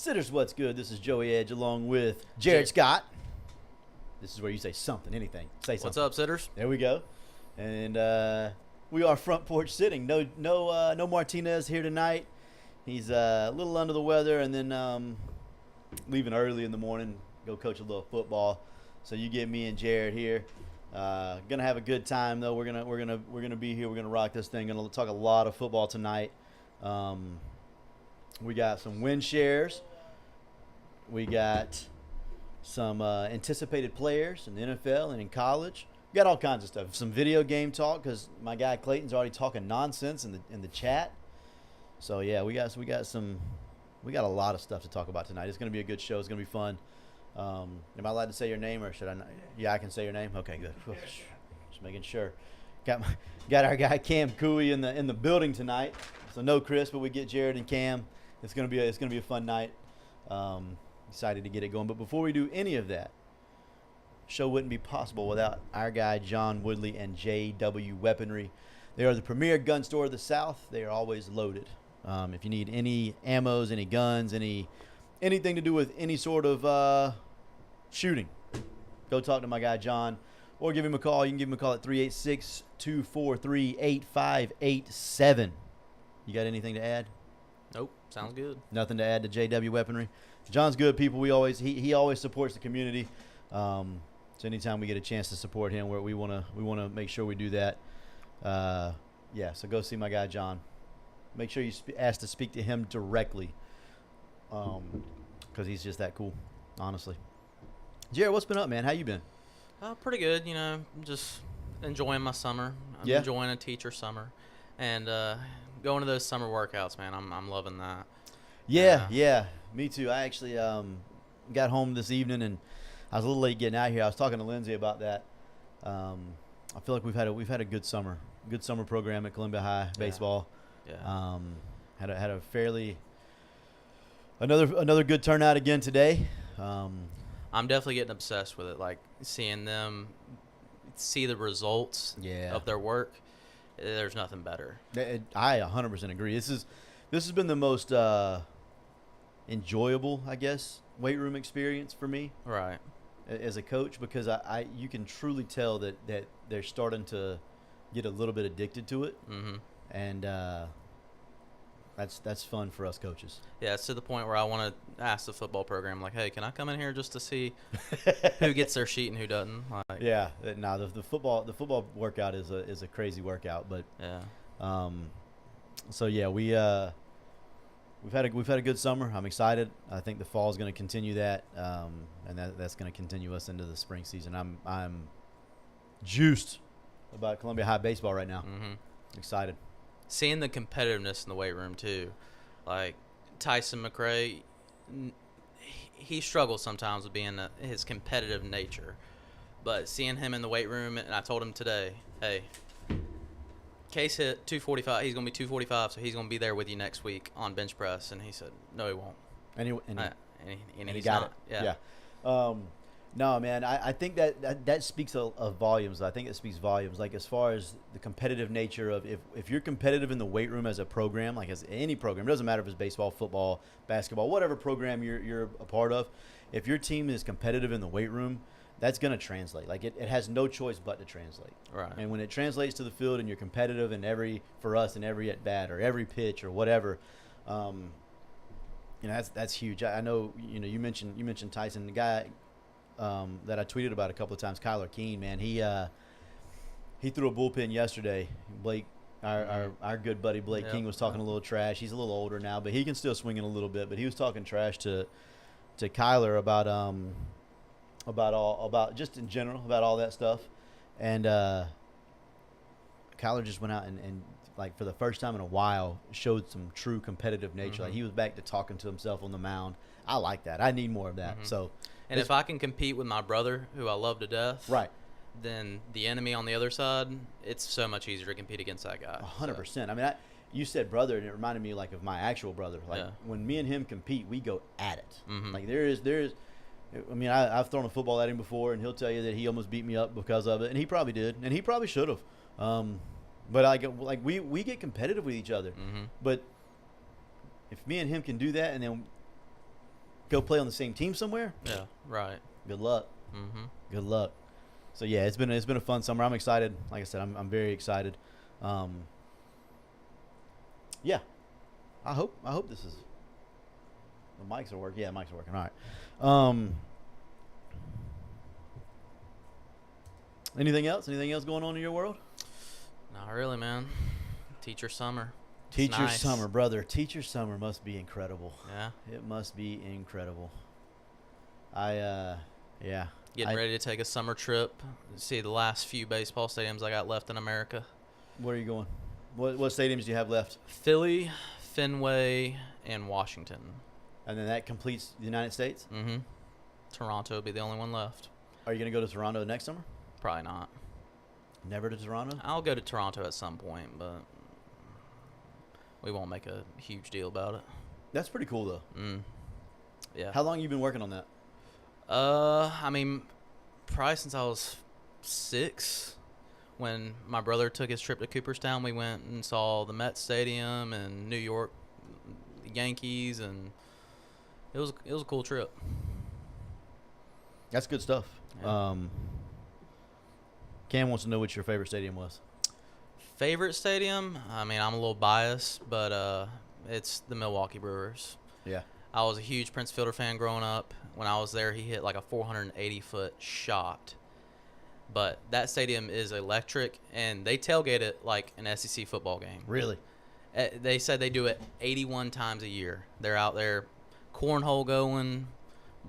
Sitters, what's good? This is Joey Edge along with Jared Scott. This is where you say something, anything. Say something. What's up, Sitters? There we go. And we are front porch sitting. No Martinez here tonight. He's a little under the weather, and then leaving early in the morning, go coach a little football. So you get me and Jared here. Gonna have a good time though. We're gonna be here. We're gonna rock this thing. Gonna talk a lot of football tonight. We got some win shares. We got some anticipated players in the NFL and in college. We got all kinds of stuff. Some video game talk because my guy Clayton's already talking nonsense in the chat. So yeah, we got a lot of stuff to talk about tonight. It's gonna be a good show. It's gonna be fun. Am I allowed to say your name or should I not? Yeah, I can say your name. Okay, good. Just making sure. Got our guy Cam Cooey in the building tonight. So no Chris, but we get Jared and Cam. It's gonna be a fun night. Excited to get it going. But before we do any of that, show wouldn't be possible without our guy John Woodley and JW Weaponry. They are the premier gun store of the South. They are always loaded. If you need any ammos, any guns, anything to do with any sort of shooting, go talk to my guy John or give him a call. You can give him a call at 386-243-8587. You got anything to add? Nope. Sounds good. Nothing to add to JW Weaponry. John's good people. He always supports the community. So anytime we get a chance to support him, we want to make sure we do that. So go see my guy John. Make sure you ask to speak to him directly, because he's just that cool, honestly. Jared, what's been up, man? How you been? Pretty good. Just enjoying my summer. I'm enjoying a teacher summer, and going to those summer workouts, man. I'm loving that. Yeah, me too. I actually got home this evening and I was a little late getting out here. I was talking to Lindsay about that. I feel like we've had a good summer program at Columbia High baseball. Yeah. Had a fairly another good turnout again today. I'm definitely getting obsessed with it. Like seeing them see the results of their work. There's nothing better. I 100% agree. This has been the most enjoyable, I guess, weight room experience for me. Right. As a coach, because you can truly tell that they're starting to get a little bit addicted to it. Mm-hmm. And that's fun for us coaches. Yeah, it's to the point where I want to ask the football program, like, hey, can I come in here just to see who gets their sheet and who doesn't? Like, yeah, no, the football workout is a crazy workout, but yeah. So yeah, we've had a good summer. I'm excited. I think the fall is going to continue that, and that's going to continue us into the spring season. I'm juiced about Columbia High baseball right now. Mm-hmm. Excited. Seeing the competitiveness in the weight room too, like Tyson McRae, he struggles sometimes with being his competitive nature, but seeing him in the weight room, and I told him today, hey, Case hit 245. He's gonna be 245, so he's gonna be there with you next week on bench press. And he said, no, he won't. And he he's got not. it. Yeah. No, man, I think that speaks of volumes. I think it speaks volumes. Like as far as the competitive nature of if you're competitive in the weight room as a program, like as any program, it doesn't matter if it's baseball, football, basketball, whatever program you're a part of. If your team is competitive in the weight room, that's going to translate. Like it has no choice but to translate. Right. And when it translates to the field and you're competitive in every at bat or every pitch or whatever, that's huge. I know, you mentioned Tyson, the guy that I tweeted about a couple of times, Kyler Keene, man, he threw a bullpen yesterday. Blake, our good buddy Blake King was talking a little trash. He's a little older now, but he can still swing it a little bit. But he was talking trash to Kyler about just in general about all that stuff, and Kyler just went out and like for the first time in a while showed some true competitive nature. Mm-hmm. Like he was back to talking to himself on the mound. I like that. I need more of that. Mm-hmm. So, and if I can compete with my brother, who I love to death, right, then the enemy on the other side, it's so much easier to compete against that guy. 100%. I mean, you said brother, and it reminded me like of my actual brother. Like when me and him compete, we go at it. Mm-hmm. Like there is. I mean, I've thrown a football at him before, and he'll tell you that he almost beat me up because of it, and he probably did, and he probably should have. But like we get competitive with each other. Mm-hmm. But if me and him can do that, and then go play on the same team somewhere. Yeah, right. Good luck. Mm-hmm. Good luck. So yeah, it's been a fun summer. I'm excited. Like I said, I'm very excited. Yeah, I hope this is the mics are working. Yeah, mics are working. All right. Anything else? Anything else going on in your world? Not really, man. Teacher summer. It's Teacher nice. summer, brother. Teacher summer must be incredible. Yeah. It must be incredible. Yeah. Getting ready to take a summer trip. See the last few baseball stadiums I got left in America. Where are you going? What stadiums do you have left? Philly, Fenway, and Washington. And then that completes the United States? Mm-hmm. Toronto would be the only one left. Are you going to go to Toronto next summer? Probably not. Never to Toronto? I'll go to Toronto at some point, but we won't make a huge deal about it. That's pretty cool, though. Yeah. How long have you been working on that? I mean, probably since I was 6. When my brother took his trip to Cooperstown, we went and saw the Mets Stadium and New York Yankees, and it was a cool trip. That's good stuff. Yeah. Cam wants to know what your favorite stadium was. Favorite stadium? I mean, I'm a little biased, but it's the Milwaukee Brewers. Yeah. I was a huge Prince Fielder fan growing up. When I was there, he hit like a 480-foot shot. But that stadium is electric, and they tailgate it like an SEC football game. Really? They said they do it 81 times a year. They're out there cornhole going,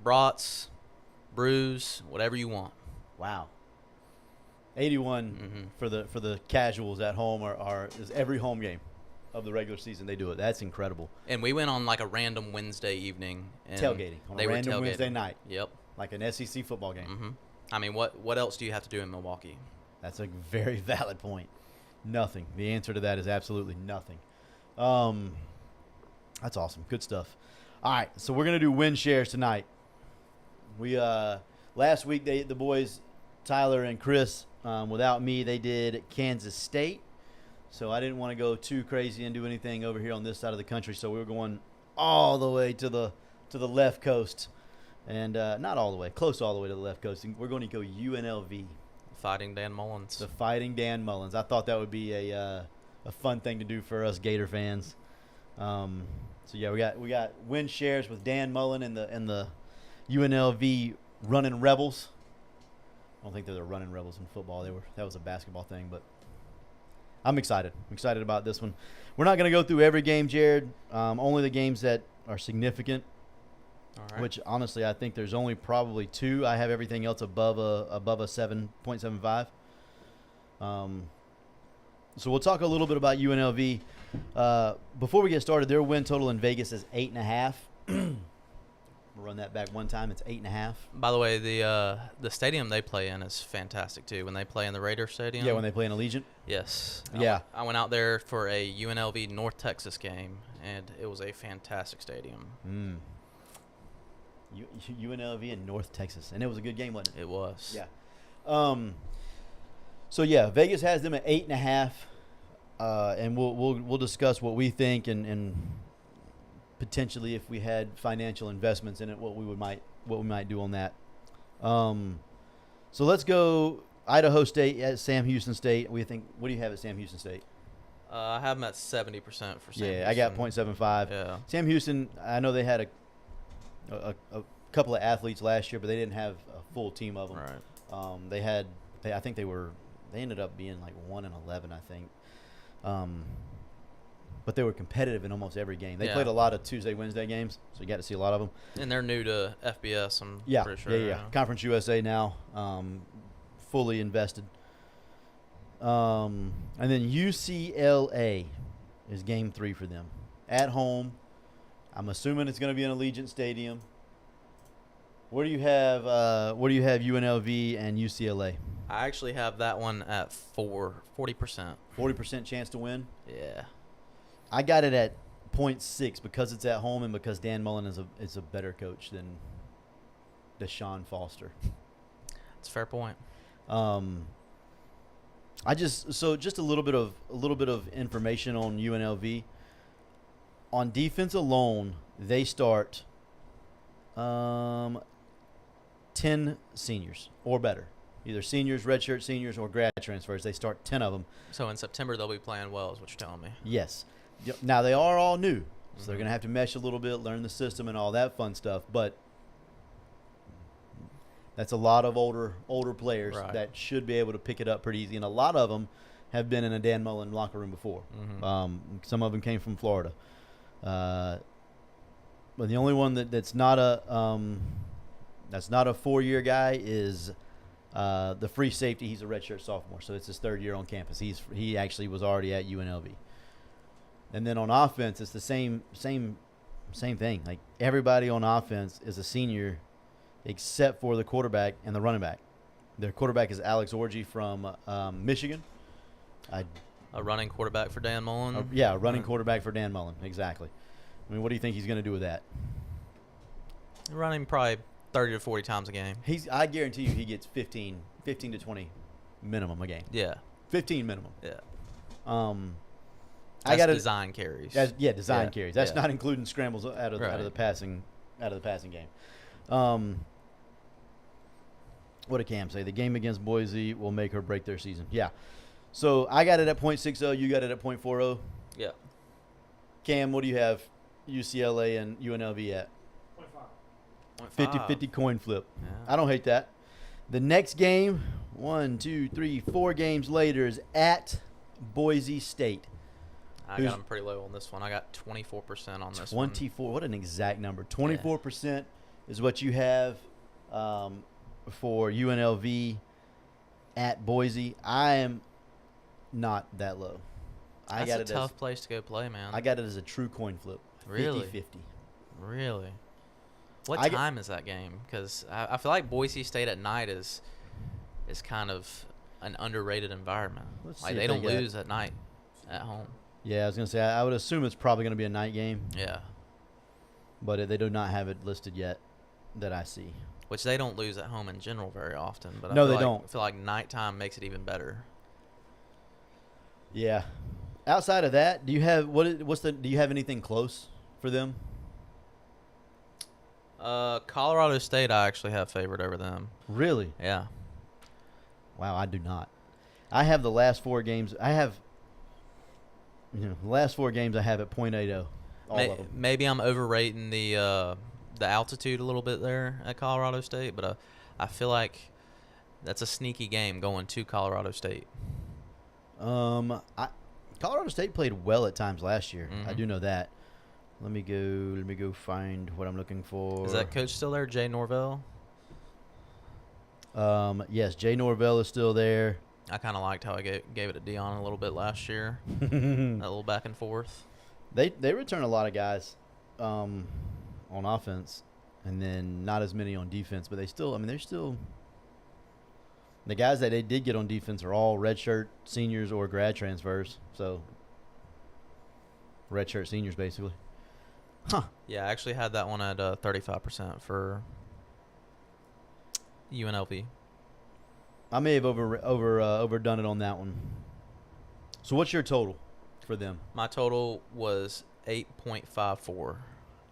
brats, brews, whatever you want. Wow. 81 for the casuals at home is every home game of the regular season they do it. That's incredible. And we went on like a random Wednesday evening. And Tailgating on a random Wednesday night. Yep. Like an SEC football game. Mm-hmm. I mean, what else do you have to do in Milwaukee? That's a very valid point. Nothing. The answer to that is absolutely nothing. That's awesome. Good stuff. All right, so we're gonna do win shares tonight. We last week the boys Tyler and Chris without me they did Kansas State, so I didn't want to go too crazy and do anything over here on this side of the country. So we were going all the way to the left coast, and not all the way, close all the way to the left coast. And we're going to go UNLV. Fighting Dan Mullins. The Fighting Dan Mullins. I thought that would be a fun thing to do for us Gator fans. So yeah, we got win shares with Dan Mullen and the UNLV Running Rebels. I don't think they're the Running Rebels in football. That was a basketball thing, but I'm excited. I'm excited about this one. We're not going to go through every game, Jared. Only the games that are significant. All right. Which honestly, I think there's only probably 2. I have everything else above a 7.75. So we'll talk a little bit about UNLV. Before we get started, their win total in Vegas is 8.5. We'll run that back one time. It's 8.5. By the way, the stadium they play in is fantastic too. When they play in the Raider Stadium. Yeah, when they play in Allegiant. Yes. Yeah. I went out there for a UNLV North Texas game, and it was a fantastic stadium. UNLV in North Texas, and it was a good game, wasn't it? It was. Yeah. So yeah, Vegas has them at 8.5, and we'll discuss what we think and potentially if we had financial investments in it, what we might do on that. So let's go Idaho State at Sam Houston State. What do you have at Sam Houston State? I have them at 70% for Sam Houston. I got 0.75. Yeah. Sam Houston, I know they had a couple of athletes last year, but they didn't have a full team of them. Right. I think they ended up being like 1-11, I think. But they were competitive in almost every game. They played a lot of Tuesday, Wednesday games, so you got to see a lot of them. And they're new to FBS, I'm pretty sure. Yeah. Conference USA now, fully invested. And then UCLA is game 3 for them. At home. I'm assuming it's going to be an Allegiant Stadium. Where do you have UNLV and UCLA? I actually have that one at 40%. 40% chance to win? Yeah. I got it at 0.6 because it's at home and because Dan Mullen is a better coach than Deshaun Foster. That's a fair point. Just a little bit of information on UNLV. On defense alone, they start 10 seniors or better. Either seniors, redshirt seniors, or grad transfers. They start 10 of them. So in September they'll be playing well, is what you're telling me. Yes. Yep. Now, they are all new, so they're going to have to mesh a little bit, learn the system and all that fun stuff. But that's a lot of older players Right. that should be able to pick it up pretty easy. And a lot of them have been in a Dan Mullen locker room before. Some of them came from Florida. But the only one that's not a 4-year guy is the free safety. He's a redshirt sophomore, so it's his 3rd year on campus. He actually was already at UNLV. And then on offense, it's the same thing. Like, everybody on offense is a senior, except for the quarterback and the running back. Their quarterback is Alex Orji from Michigan. A running quarterback for Dan Mullen. A running quarterback for Dan Mullen. Exactly. I mean, what do you think he's going to do with that? Running probably 30 to 40 times a game. I guarantee you he gets 15 to 20 minimum a game. Yeah. 15 minimum. Yeah. I got design carries. Design carries. That's yeah. not including scrambles out of the passing game. What did Cam say? The game against Boise will make or break their season. Yeah. So I got it at .60. You got it at .40. Yeah. Cam, what do you have UCLA and UNLV at? 0.5. 50-50 coin flip. Yeah. I don't hate that. The next game, 1, 2, 3, 4 games later, is at Boise State. I got them pretty low on this one. I got 24% on this 24. What an exact number. 24% is what you have for UNLV at Boise. I am not that low. That's a tough place to go play, man. I got it as a true coin flip. Really? 50-50. Really? What time is that game? Because I feel like Boise State at night is kind of an underrated environment. Like, they don't lose at night at home. Yeah, I was going to say, I would assume it's probably going to be a night game. Yeah. But they do not have it listed yet that I see. Which they don't lose at home in general very often. But No, they don't. I feel like nighttime makes it even better. Yeah. Outside of that, do you have do you have anything close for them? Colorado State I actually have favored over them. Really? Yeah. Wow, I do not. I have the last 4 games. The last 4 games I have at .80. All of them. Maybe I'm overrating the altitude a little bit there at Colorado State, but I feel like that's a sneaky game going to Colorado State. Colorado State played well at times last year. Mm-hmm. I do know that. Let me go find what I'm looking for. Is that coach still there, Jay Norvell? Yes, Jay Norvell is still there. I kind of liked how I gave it to Dion a little bit last year. A little back and forth. They return a lot of guys on offense, and then not as many on defense. But they're still the guys that they did get on defense are all redshirt seniors or grad transfers. So redshirt seniors basically. Huh. Yeah, I actually had that one at 35% for UNLV. I may have overdone it on that one. So what's your total for them? My total was 8.54.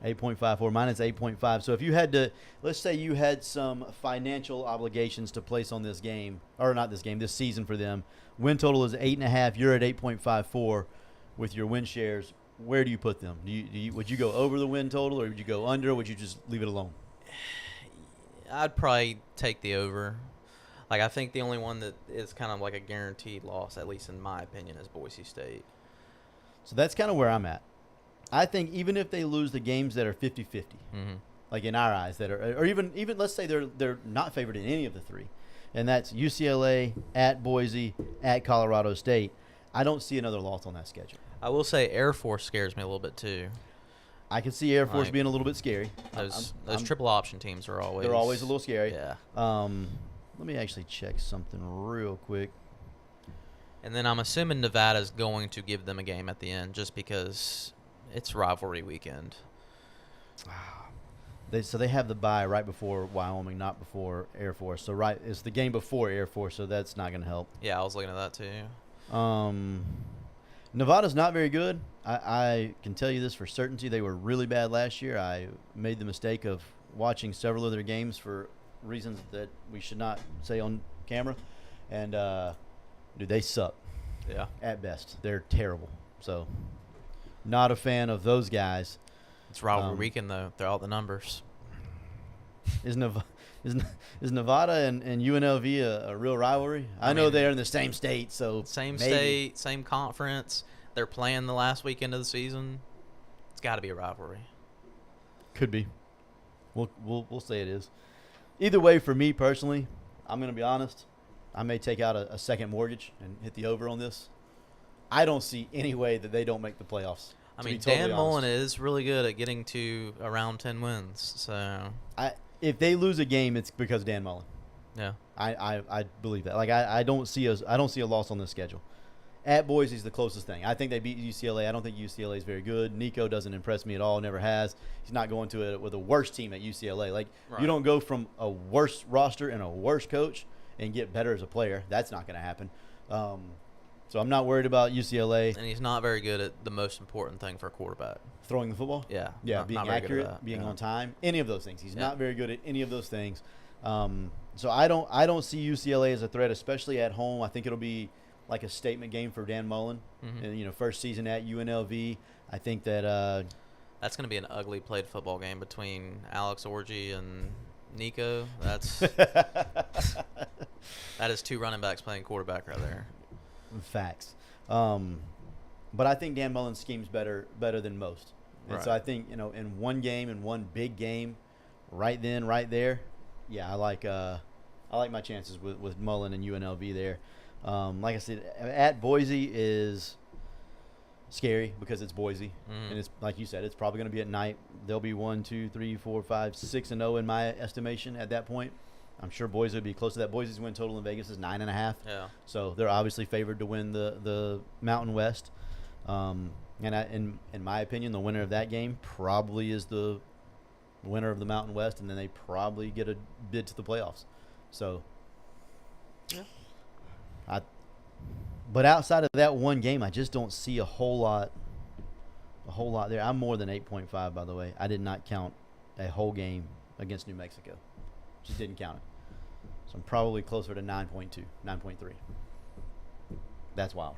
8.54. Mine is 8.5. So if you had to, let's say you had some financial obligations to place on this game, or not this game, this season for them. Win total is 8.5. You're at 8.54 with your win shares. Where do you put them? Would you go over the win total, or would you go under, or would you just leave it alone? I'd probably take the over. Like, I think the only one that is kind of like a guaranteed loss, at least in my opinion, is Boise State. So that's kind of where I'm at. I think even if they lose the games that are 50-50, like in our eyes, that are, or even let's say they're not favored in any of the 3, and that's UCLA, at Boise, at Colorado State, I don't see another loss on that schedule. I will say Air Force scares me a little bit too. I can see Air Force being a little bit scary. Those triple option teams are always. They're always a little scary. Yeah. Let me actually check something real quick. And then I'm assuming Nevada's going to give them a game at the end just because it's rivalry weekend. So they have the bye right before Wyoming, not before Air Force. So it's the game before Air Force, so that's not going to help. Yeah, I was looking at that too. Nevada's not very good. I can tell you this for certainty. They were really bad last year. I made the mistake of watching several of their games for reasons that we should not say on camera, and dude, they suck Yeah. at best. They're terrible. So, not a fan of those guys. It's rivalry weekend, though. They're all the numbers. Is Nevada and UNLV a real rivalry? I know mean, they're in the same state, so Same maybe. state, same conference. They're playing the last weekend of the season. It's got to be a rivalry. Could be. We'll say it is. Either way, for me personally, I'm going to be honest. I may take out a second mortgage and hit the over on this. I don't see any way that they don't make the playoffs. I to mean, be totally Dan Mullen honest. is really good at getting to around 10 wins. So, If they lose a game, it's because of Dan Mullen. yeah. I believe that. Like I don't see a loss on this schedule. At Boise is the closest thing. I think they beat UCLA. I don't think UCLA is very good. Nico doesn't impress me at all. Never has. He's not going to it with a worse team at UCLA. Like Right. you don't go from a worse roster and a worse coach and get better as a player. That's not going to happen. So I'm not worried about UCLA And he's not very good at the most important thing for a quarterback. throwing the football. Yeah. Yeah, not- being not very good at accurate, that. being Yeah. on time, any of those things. He's Yeah. not very good at any of those things. So I don't see UCLA as a threat, especially at home. I think it'll be like a statement game for Dan Mullen. Mhm. And, first season at UNLV. I think that That's going to be an ugly played football game between Alex Orji and Nico. That is two running backs playing quarterback right there. facts. But I think Dan Mullen schemes better than most. And so Right. I think in one game, in one big game, right then, right there, yeah, I like my chances with Mullen and UNLV there. Like I said, at Boise is scary because it's Boise, and it's like you said, it's probably going to be at night. They'll be 1, 2, 3, 4, 5, 6-0 in my estimation at that point. I'm sure Boise would be close to that. Boise's win total in Vegas is 9.5. Yeah. So they're obviously favored to win the Mountain West. And in my opinion, the winner of that game probably is the winner of the Mountain West, and then they probably get a bid to the playoffs. So, Yeah. But outside of that one game, I just don't see a whole lot there. I'm more than 8.5, by the way. I did not count a whole game against New Mexico. Just didn't count it. So I'm probably closer to 9.2, 9.3. That's wild.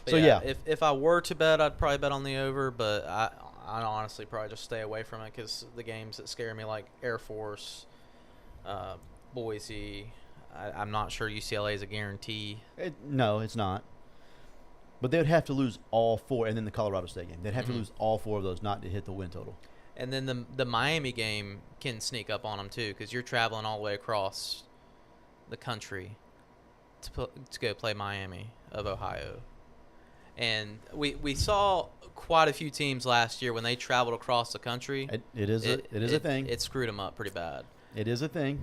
But So, yeah. If I were to bet, I'd probably bet on the over, but I'd honestly probably just stay away from it because the games that scare me, like Air Force, Boise, I'm not sure UCLA is a guarantee. No, it's not. But they would have to lose all four, and then the Colorado State game. They'd have to Mhm. lose all four of those not to hit the win total. And then the Miami game can sneak up on them too because you're traveling all the way across the country to go play Miami of Ohio. And we saw quite a few teams last year when they traveled across the country. It is a thing. It screwed them up pretty bad. It is a thing.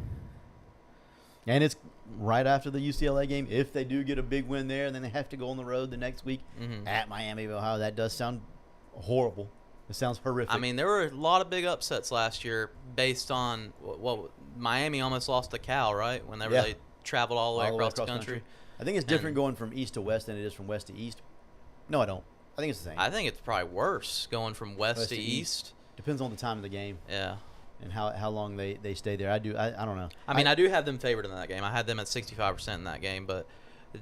And it's right after the UCLA game. If they do get a big win there, then they have to go on the road the next week Mhm. at Miami of Ohio. That does sound horrible. It sounds horrific. I mean, there were a lot of big upsets last year based on what Miami almost lost to Cal, right? Whenever Yeah. they traveled all the way All across the country. I think it's different And- going from east to west than it is from west to east. No, I don't. I think it's the same. I think it's probably worse going from west to east. Depends on the time of the game Yeah. and how long they stay there. I don't know. I mean, I do have them favored in that game. I had them at 65% in that game, but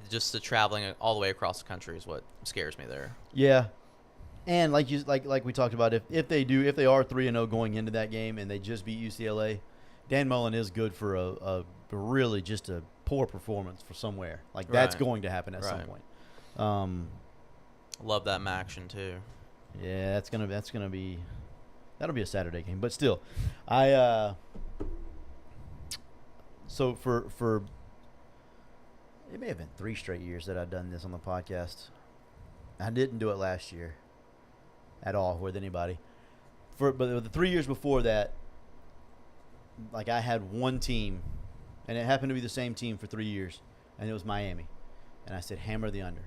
just the traveling all the way across the country is what scares me there. Yeah. And like we talked about, if they are 3-0 going into that game and they just beat UCLA, Dan Mullen is good for a really just a poor performance for somewhere. Like that's Right. going to happen at some Right. point. Love that action too. Yeah, that'll be a Saturday game. But still, so for it may have been 3 straight years that I've done this on the podcast. I didn't do it last year at all with anybody. But the 3 years before that, like I had one team, and it happened to be the same team for 3 years, and it was Miami. And I said, hammer the under.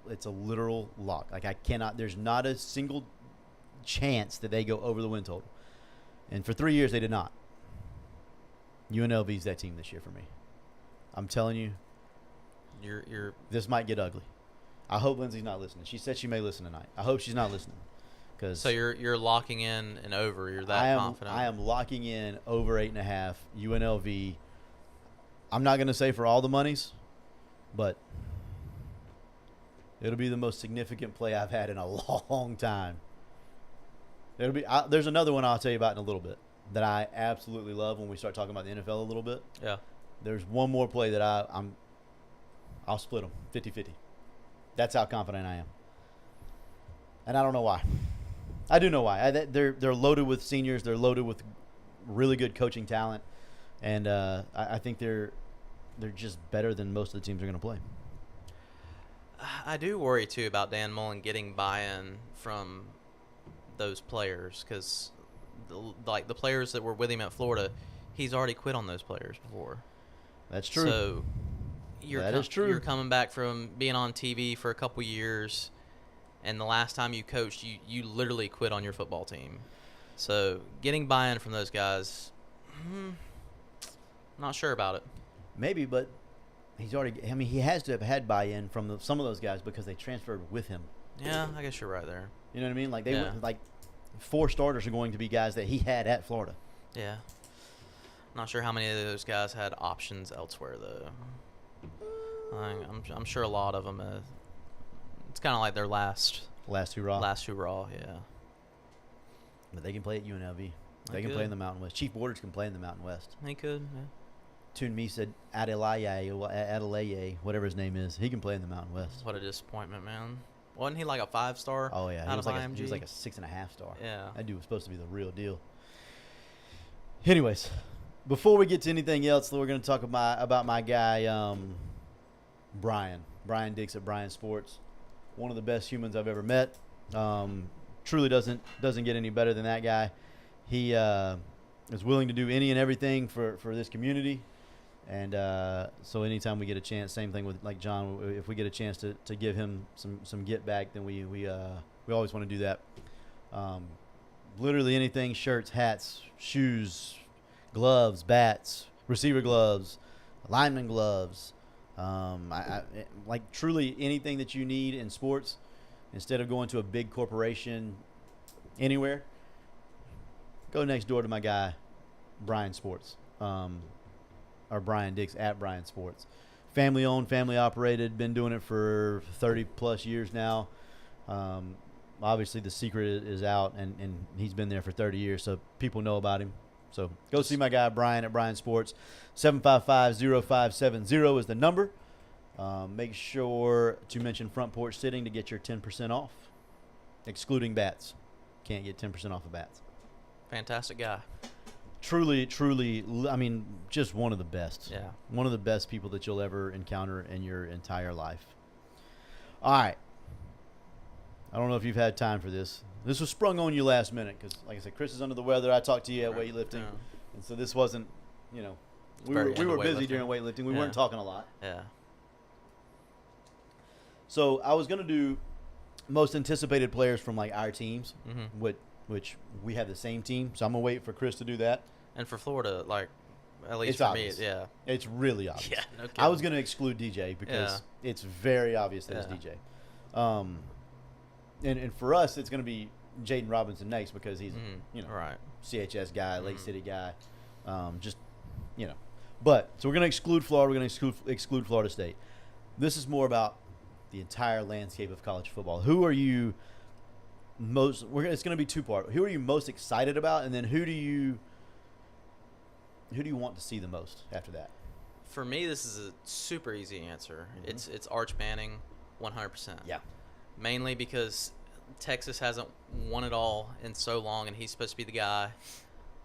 It's a literal lock. Like there's not a single chance that they go over the win total. And for 3 years, they did not. UNLV's that team this year for me. I'm telling you, You're this might get ugly. I hope Lindsay's not listening. She said she may listen tonight. I hope she's not listening. Cause So you're locking in an over. You're that confident. I am locking in over 8.5 UNLV. I'm not going to say for all the monies, but it'll be the most significant play I've had in a long time. It'll be. There's another one I'll tell you about in a little bit that I absolutely love when we start talking about the NFL a little bit. Yeah. There's one more play that I'll split them 50-50. That's how confident I am. And I don't know why. I do know why. They're loaded with seniors. They're loaded with really good coaching talent, and I think they're just better than most of the teams are going to play. I do worry too about Dan Mullen getting buy-in from those players because, the players that were with him at Florida, he's already quit on those players before. That's true. So That is true. You're coming back from being on TV for a couple years, and the last time you coached, you literally quit on your football team. So getting buy-in from those guys, not sure about it. Maybe, but he's already. I mean, he has to have had buy-in from some of those guys because they transferred with him. Yeah, I guess you're right there. You know what I mean? Like Yeah. like 4 starters are going to be guys that he had at Florida. Yeah. Not sure how many of those guys had options elsewhere, though. I'm sure a lot of them. It's kind of like their last Hurrah. hurrah. Yeah. But they can play at UNLV. They They can play in could. the Mountain West. Chief Borders can play in the Mountain West. They could. Yeah. Tune me said Adelaye, whatever his name is. He can play in the Mountain West. What a disappointment, man. Wasn't he like a 5-star? Oh yeah, out of IMG? he was like a 6.5 star. Yeah. That dude was supposed to be the real deal. Anyways, before we get to anything else, we're going to talk about my guy Brian Dix at Brian Sports. One of the best humans I've ever met. Truly doesn't get any better than that guy. He is willing to do any and everything for this community. And so anytime we get a chance, same thing with like John, if we get a chance to give him some get back, then we always want to do that. Literally anything: shirts, hats, shoes, gloves, bats, receiver gloves, lineman gloves. Like truly anything that you need in sports. Instead of going to a big corporation anywhere, go next door to my guy Brian Sports. Or Brian Dix at Brian Sports. Family owned, family operated, been doing it for 30 plus years now. Obviously the secret is out, and he's been there for 30 years, so people know about him. So go see my guy Brian at Brian Sports. 755-0570 is the number. Make sure to mention Front Porch Sitting to get your 10% off, excluding bats. Can't get 10% off of bats. Fantastic guy. Truly, I mean, just one of the best. Yeah. One of the best people that you'll ever encounter in your entire life. All right. I don't know if you've had time for this. This was sprung on you last minute because, like I said, Chris is under the weather. I talked to you at weightlifting. Yeah. And so this wasn't, we very were into busy weightlifting. during weightlifting. We Yeah. weren't talking a lot. Yeah. So I was going to do most anticipated players from, like, our teams, Mm-hmm. which we have the same team. So I'm going to wait for Chris to do that. And for Florida, like, at least It's for obvious. me, yeah. It's really obvious. Yeah, no kidding. I was going to exclude DJ because it's very obvious that it's Yeah. DJ. And for us, it's going to be Jaden Robinson next because he's, Right. CHS guy, Lake Mhm. City guy. But, so we're going to exclude Florida. We're going to exclude Florida State. This is more about the entire landscape of college football. Who are you most – it's going to be two-part. Who are you most excited about, and then who do you want to see the most after that? For me, this is a super easy answer. Mhm. It's Arch Manning, 100%. Yeah. Mainly because Texas hasn't won it all in so long, and he's supposed to be the guy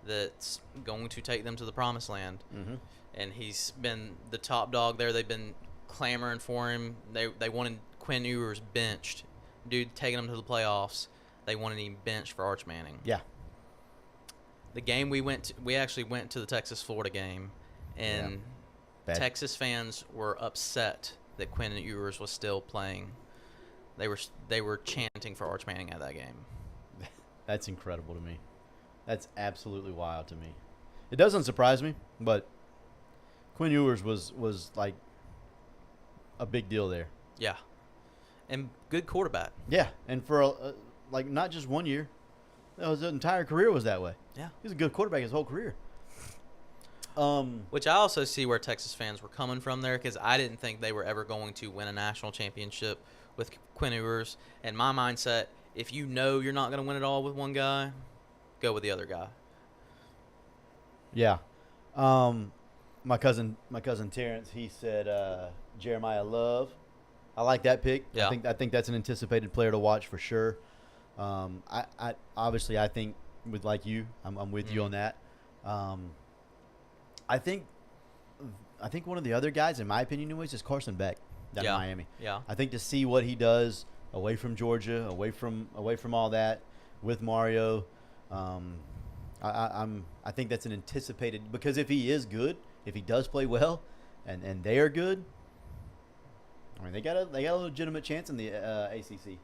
that's going to take them to the promised land. Mm-hmm. And he's been the top dog there. They've been clamoring for him. They wanted Quinn Ewers benched. Dude, taking him to the playoffs. They wanted him benched for Arch Manning. Yeah. The game we actually went to the Texas-Florida game, and Bad. Texas fans were upset that Quinn Ewers was still playing. They were chanting for Arch Manning at that game. That's incredible to me. That's absolutely wild to me. It doesn't surprise me, but Quinn Ewers was like a big deal there. Yeah, and good quarterback. Yeah, and for like not just 1 year. His entire career was that way. Yeah. He's a good quarterback his whole career. Which I also see where Texas fans were coming from there, because I didn't think they were ever going to win a national championship with Quinn Ewers. And my mindset, if you know you're not going to win it all with one guy, go with the other guy. Yeah. My cousin Terrence, he said Jeremiah Love. I like that pick. Yeah. I think that's an anticipated player to watch for sure. I obviously I think with like you, I'm with you on that. I think one of the other guys, in my opinion, anyways, is Carson Beck down in Miami. Yeah. I think to see what he does away from Georgia, away from all that with Mario, I think that's an anticipated, because if he is good, if he does play well, and they are good, I mean they got a legitimate chance in the ACC.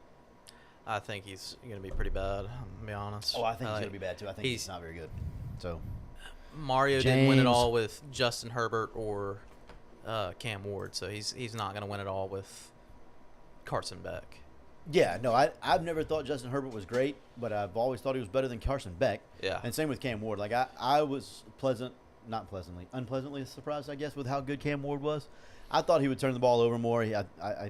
I think he's going to be pretty bad, to be honest. Oh, I think he's going to be bad too. I think he's not very good. So Mario didn't win it all with Justin Herbert or Cam Ward, so he's not going to win it all with Carson Beck. Yeah, no, I've never thought Justin Herbert was great, but I've always thought he was better than Carson Beck. Yeah. And same with Cam Ward. Like I was unpleasantly surprised, I guess, with how good Cam Ward was. I thought he would turn the ball over more.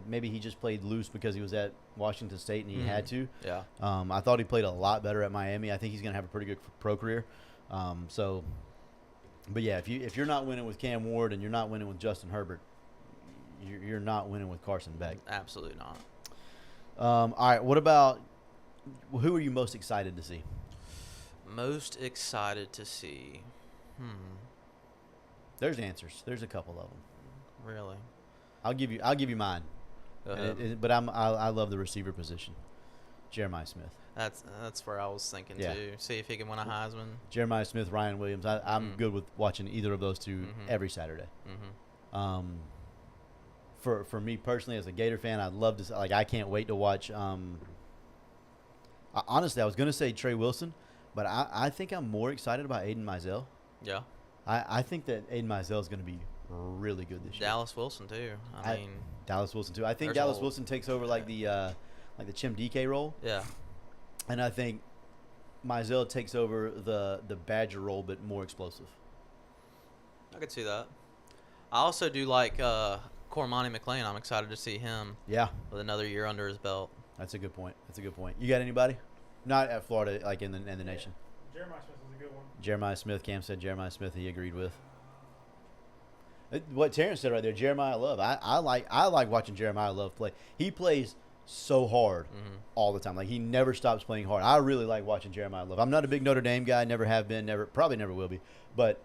Maybe he just played loose because he was at Washington State and he had to. Yeah. I thought he played a lot better at Miami. I think he's going to have a pretty good pro career. But yeah, if you're not winning with Cam Ward and you're not winning with Justin Herbert, you're not winning with Carson Beck. Absolutely not. All right, what about who are you most excited to see? Most excited to see. There's answers. There's a couple of them. Really? I'll give you mine. Go ahead. But I love the receiver position. Jeremiah Smith. That's where I was thinking Yeah. too. See if he can win a Heisman. Jeremiah Smith, Ryan Williams. I'm good with watching either of those two every Saturday. For me personally, as a Gator fan, I'd love to. I can't wait to watch. Honestly, I was going to say Trey Wilson, but I think I'm more excited about Aiden Mizell. Yeah. I think that Aiden Mizell is going to be really good this year. Dallas Wilson too. I mean, Dallas Wilson too. I think there's Dallas a- Wilson takes over like the Chim DK role, yeah. and I think Mizell takes over the Badger role, but more explosive. I could see that. I also do like Cormani McLean. I'm excited to see him Yeah, with another year under his belt. that's a good point. You got anybody? Not at Florida, like in the nation. Jeremiah Smith is a good one. Jeremiah Smith. Cam said Jeremiah Smith. He agreed with. What Terrence said right there, Jeremiah Love. I like watching Jeremiah Love play. He plays so hard all the time. Like he never stops playing hard. I really like watching Jeremiah Love. I'm not a big Notre Dame guy. Never have been. Probably never will be. But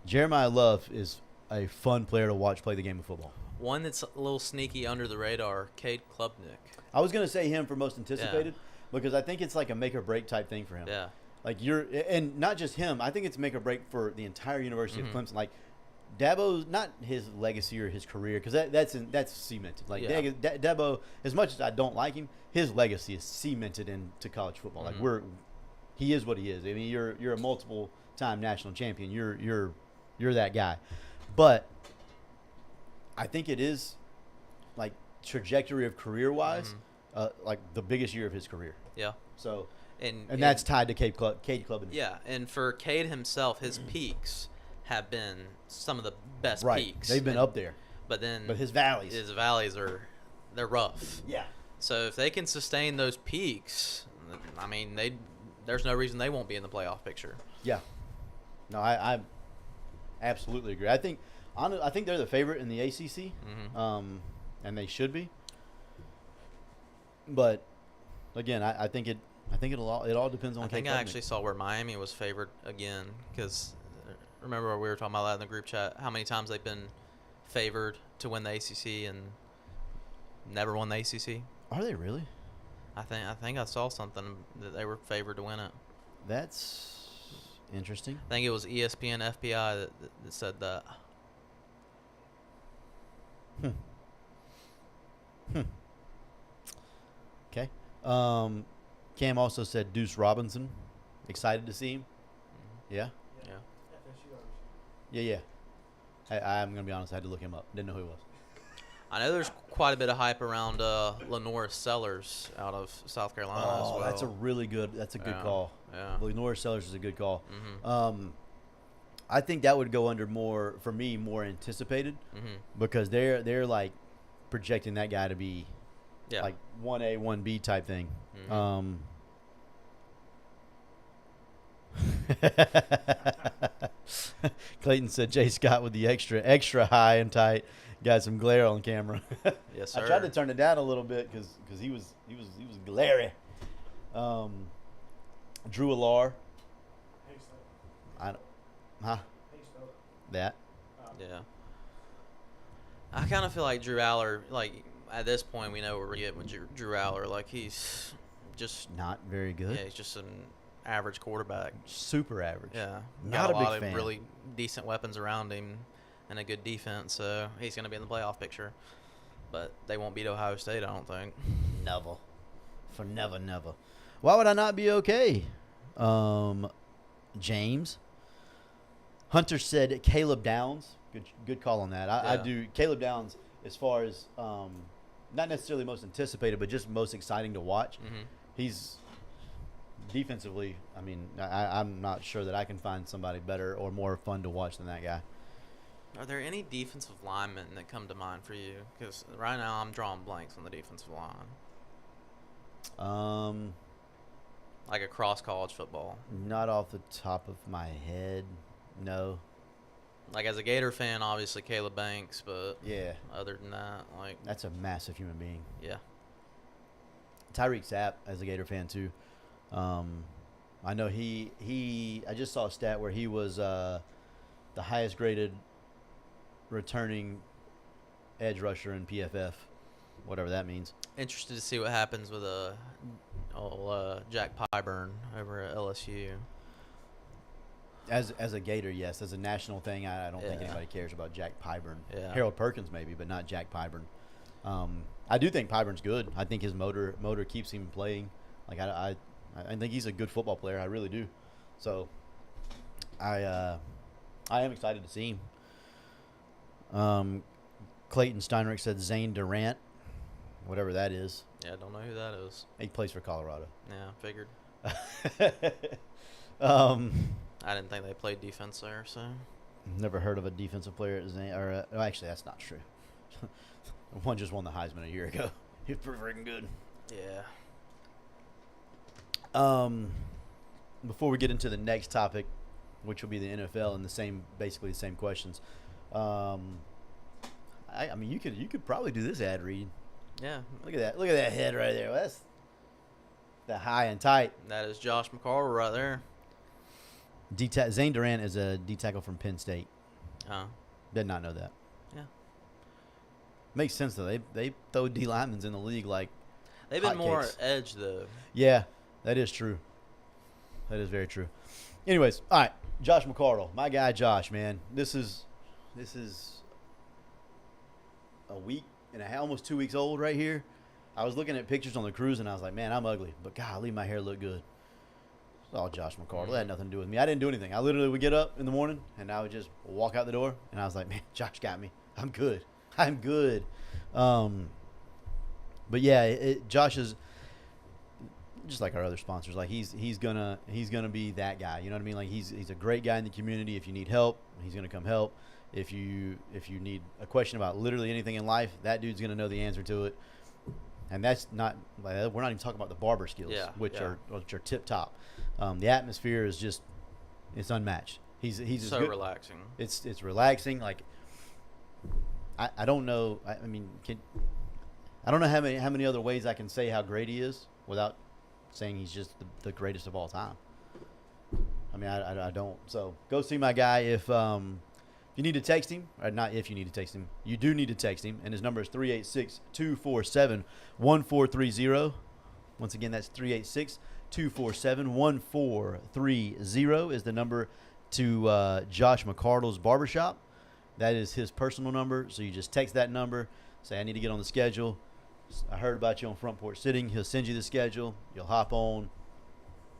Jeremiah Love is a fun player to watch play the game of football. One that's a little sneaky under the radar, Cade Klubnik. I was gonna say him for most anticipated because I think it's like a make or break type thing for him. Yeah. Like and not just him. I think it's make or break for the entire University of Clemson. Like Dabo's not his legacy or his career because that's cemented. Like Yeah. Dabo, as much as I don't like him, his legacy is cemented into college football. Like he is what he is. I mean, you're a multiple time national champion. You're that guy. But I think it is like trajectory of career wise, like the biggest year of his career. Yeah. So And that's tied to Cade Klubnik. Yeah, and for Cade himself, his peaks have been some of the best Right. peaks. They've been And- up there. But then But his valleys. His valleys they're rough. Yeah. So if they can sustain those peaks, I mean, there's no reason they won't be in the playoff picture. Yeah. No, I absolutely agree. I think they're the favorite in the ACC, and they should be. But again, I think it all depends on. I think Cade I Klubnik. actually saw where Miami was favored again because remember we were talking about that in the group chat. How many times they've been favored to win the ACC and never won the ACC? Are they really? I think I saw something that they were favored to win it. That's interesting. I think it was ESPN FPI that said that. Okay. Cam also said Deuce Robinson. Excited to see him. Yeah. Yeah. FSU, obviously. Yeah. I'm gonna be honest. I had to look him up. Didn't know who he was. I know there's quite a bit of hype around Lenore Sellers out of South Carolina as well. That's a really good. That's a good Yeah, call. yeah. Lenore Sellers is a good call. Mhm. I think that would go under more for me, more anticipated, Mhm. because they're like projecting that guy to be Yeah. like 1A, 1B type thing. Mhm. Clayton said Jay Scott with the extra high and tight. Got some glare on camera. Yes, I sir. tried to turn it down a little bit because he was glary. Drew Alar. I don't, huh? That. Yeah. I kind of feel like Drew Aller, like, at this point, we know where we're getting with Drew Aller. Like, he's just, Not very good. yeah, he's just an average quarterback. Super average. Yeah. Not Got a big lot fan. of really decent weapons around him and a good defense, so he's going to be in the playoff picture. But they won't beat Ohio State, I don't think. Never. For never. Why would I not be okay? James. Hunter said Caleb Downs. Good call on that. I Yeah. do. Caleb Downs, as far as not necessarily most anticipated, but just most exciting to watch. Mm-hmm. He's defensively, I mean, I'm not sure that I can find somebody better or more fun to watch than that guy. Are there any defensive linemen that come to mind for you? Because right now I'm drawing blanks on the defensive line. Like across college football. Not off the top of my head, no. Like as a Gator fan, obviously Caleb Banks, but Yeah, other than that, like, that's a massive human being. yeah. Tyreek Sapp as a Gator fan too. I know I just saw a stat where he was the highest graded returning edge rusher in PFF, whatever that means. Interested to see what happens with Jack Pyburn over at LSU. As a Gator, yes. As a national thing, I don't think Yeah. anybody cares about Jack Pyburn. Yeah. Harold Perkins maybe, but not Jack Pyburn. I do think Pyburn's good. I think his motor keeps him playing. Like I think he's a good football player. I really do. So I am excited to see him. Clayton Steinrich said Zane Durant, whatever that is. Yeah, I don't know who that is. He plays for Colorado. Yeah, figured. um, I didn't think they played defense there, so. Never heard of a defensive player at Zane. Or actually, that's not true. One just won the Heisman a year ago. He was pretty freaking good. Yeah. Before we get into the next topic, which will be the NFL and basically the same questions. I mean, you could probably do this ad read. Yeah. Look at that head right there. That's the high and tight. That is Josh McCarver right there. Zane Durant is a D tackle from Penn State. Did not know that. Yeah. Makes sense though. They throw D linemen in the league like. They've been more hotcakes. edge, though. Yeah, that is true. That is very true. Anyways, all right, Josh McCardle, my guy Josh, man. This is a week and a half, almost 2 weeks old right here. I was looking at pictures on the cruise and I was like, man, I'm ugly, but golly, my hair look good. It's all Josh McCardle. That had nothing to do with me. I didn't do anything. I literally would get up in the morning and I would just walk out the door and I was like, man, Josh got me. I'm good. I'm good. But yeah, Josh is just like our other sponsors. Like he's gonna be that guy. You know what I mean? Like he's a great guy in the community. If you need help, he's gonna come help. If you need a question about literally anything in life, that dude's gonna know the answer to it. And that's not, we're not even talking about the barber skills, which are tip top. The atmosphere is just, it's unmatched. He's So good. relaxing. It's relaxing. Like I don't know. I mean, I don't know how many other ways I can say how great he is without saying he's just the greatest of all time. I mean, I don't. So go see my guy if you need to text him, or not if you need to text him. You do need to text him, and his number is 386-247-1430. Once again, that's 386-247-1430 is the number to Josh McCardle's Barbershop. That is his personal number, so you just text that number, say, I need to get on the schedule. I heard about you on Front Porch Sitting. He'll send you the schedule. You'll hop on,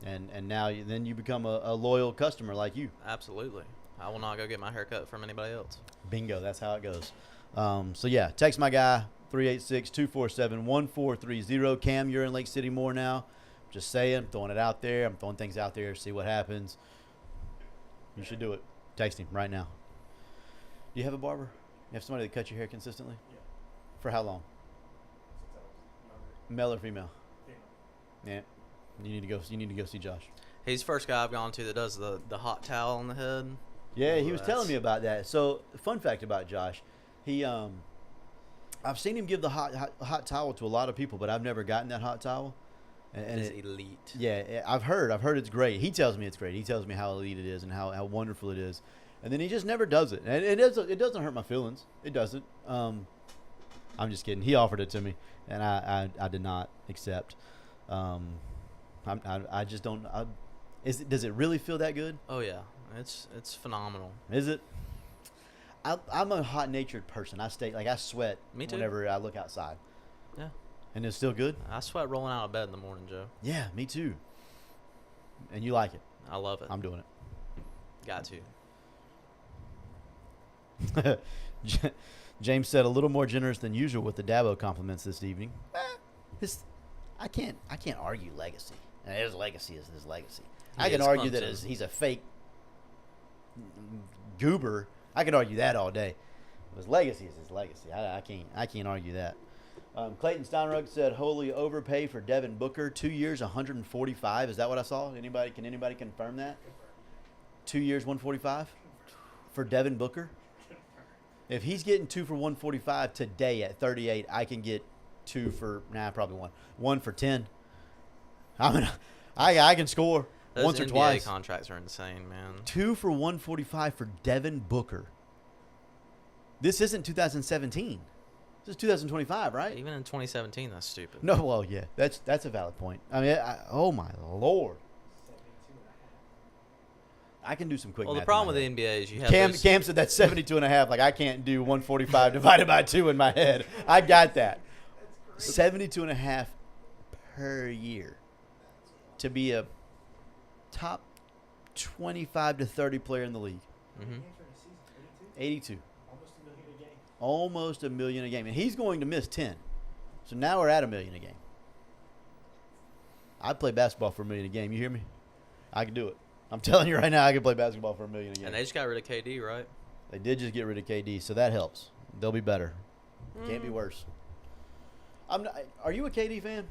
and now then you become a loyal customer like you. Absolutely. I will not go get my hair cut from anybody else. Bingo, that's how it goes. So yeah, text my guy 386-247-1430. Cam, you're in Lake City more now. Just saying, throwing it out there. I'm throwing things out there, see what happens. You should do it. Text him right now. Do you have a barber? You have somebody that cuts your hair consistently? Yeah. For how long? Since I was younger. Male or female? Female. Yeah. You need to go see Josh. He's the first guy I've gone to that does the hot towel on the head. Yeah, he Ooh, was telling that's- me about that. So, fun fact about Josh, he I've seen him give the hot towel to a lot of people, but I've never gotten that hot towel. And It's it, elite. yeah, I've heard it's great. He tells me it's great. He tells me how elite it is and how wonderful it is. And then he just never does it. And it doesn't hurt my feelings. It doesn't. I'm just kidding. He offered it to me, and I did not accept. I just don't. Does it really feel that good? Oh yeah, it's phenomenal. Is it? I'm a hot-natured person. I sweat Me too. whenever I look outside. Yeah, And it's still good? I sweat rolling out of bed in the morning, Joe. Yeah, me too. And you like it. I love it. I'm doing Got to. it. James said a little more generous than usual with the Dabo compliments this evening. I can't argue legacy. His legacy is his legacy. I He can is argue that Clemson. he's a fake goober. I could argue that all day. His legacy is his legacy. I can't argue that. Clayton Steinrug said wholly overpay for Devin Booker. 2 years, 145. Is that what I saw? Can anybody confirm that? 2 years, 145 for Devin Booker. If he's getting 2 for 145 today at 38, I can get 2 for probably one for 10. I can score Those once or NBA twice. contracts are insane, man. 2 for 145 for Devin Booker. This isn't 2017. This is 2025, right? Even in 2017, that's stupid. No, well, yeah, that's a valid point. I mean, oh my lord, 72.5. I can do some quick. Well, the math in problem my with the head. NBA is you have Cam those- said that's 72 and a half. Like I can't do 145 divided by 2 in my head. I got that. 72 and a half per year to be a top 25 to 30 player in the league. Mhm. Games for the season, 82? 82. Almost $1 million a game. Almost $1 million a game. And he's going to miss 10. So now we're at $1 million a game. I'd play basketball for $1 million a game. You hear me? I can do it. I'm telling you right now, I can play basketball for $1 million a game. And they just got rid of KD, right? They did just get rid of KD, so that helps. They'll be better. Can't be worse. I'm not, are you a KD fan?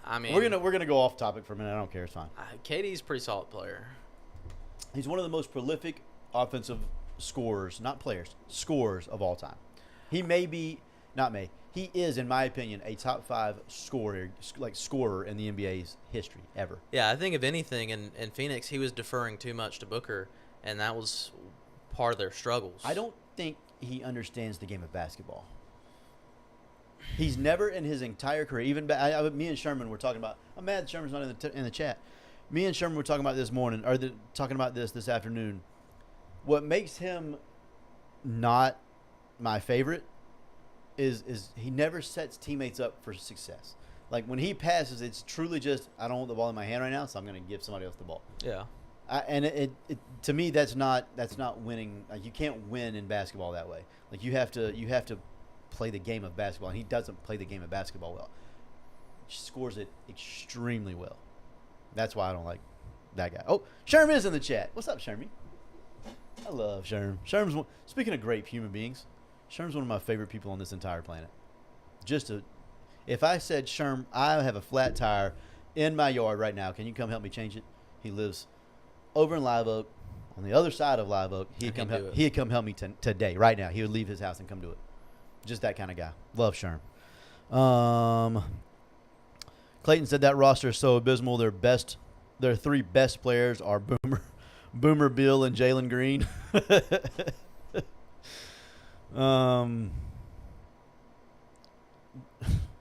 I mean, We're gonna go off topic for a minute. I don't care. It's fine. KD's a pretty solid player. He's one of the most prolific offensive scorers, not players, scorers of all time. He may be, he is, in my opinion, a top 5 scorer in the NBA's history ever. Yeah, I think if anything, in Phoenix, he was deferring too much to Booker, and that was part of their struggles. I don't think he understands the game of basketball. He's never in his entire career, even me and Sherman were talking about. I'm mad Sherman's not in the chat. Me and Sherman were talking about this morning, or talking about this afternoon. What makes him not my favorite is he never sets teammates up for success. Like when he passes, it's truly just I don't want the ball in my hand right now, so I'm going to give somebody else the ball. Yeah. And it to me that's not winning. Like you can't win in basketball that way. Like you have to play the game of basketball, and he doesn't play the game of basketball well. He scores it extremely well. That's why I don't like that guy. Oh, Sherm is in the chat. What's up, Shermy? I love Sherm. Speaking of great human beings, Sherm's one of my favorite people on this entire planet. If I said, Sherm, I have a flat tire in my yard right now, can you come help me change it? He lives over in Live Oak, on the other side of Live Oak. He'd come help me today, right now. He would leave his house and come do it. Just that kind of guy. Love Sherm. Clayton said that roster is so abysmal. Their 3 best players are Boomer Bill and Jalen Green.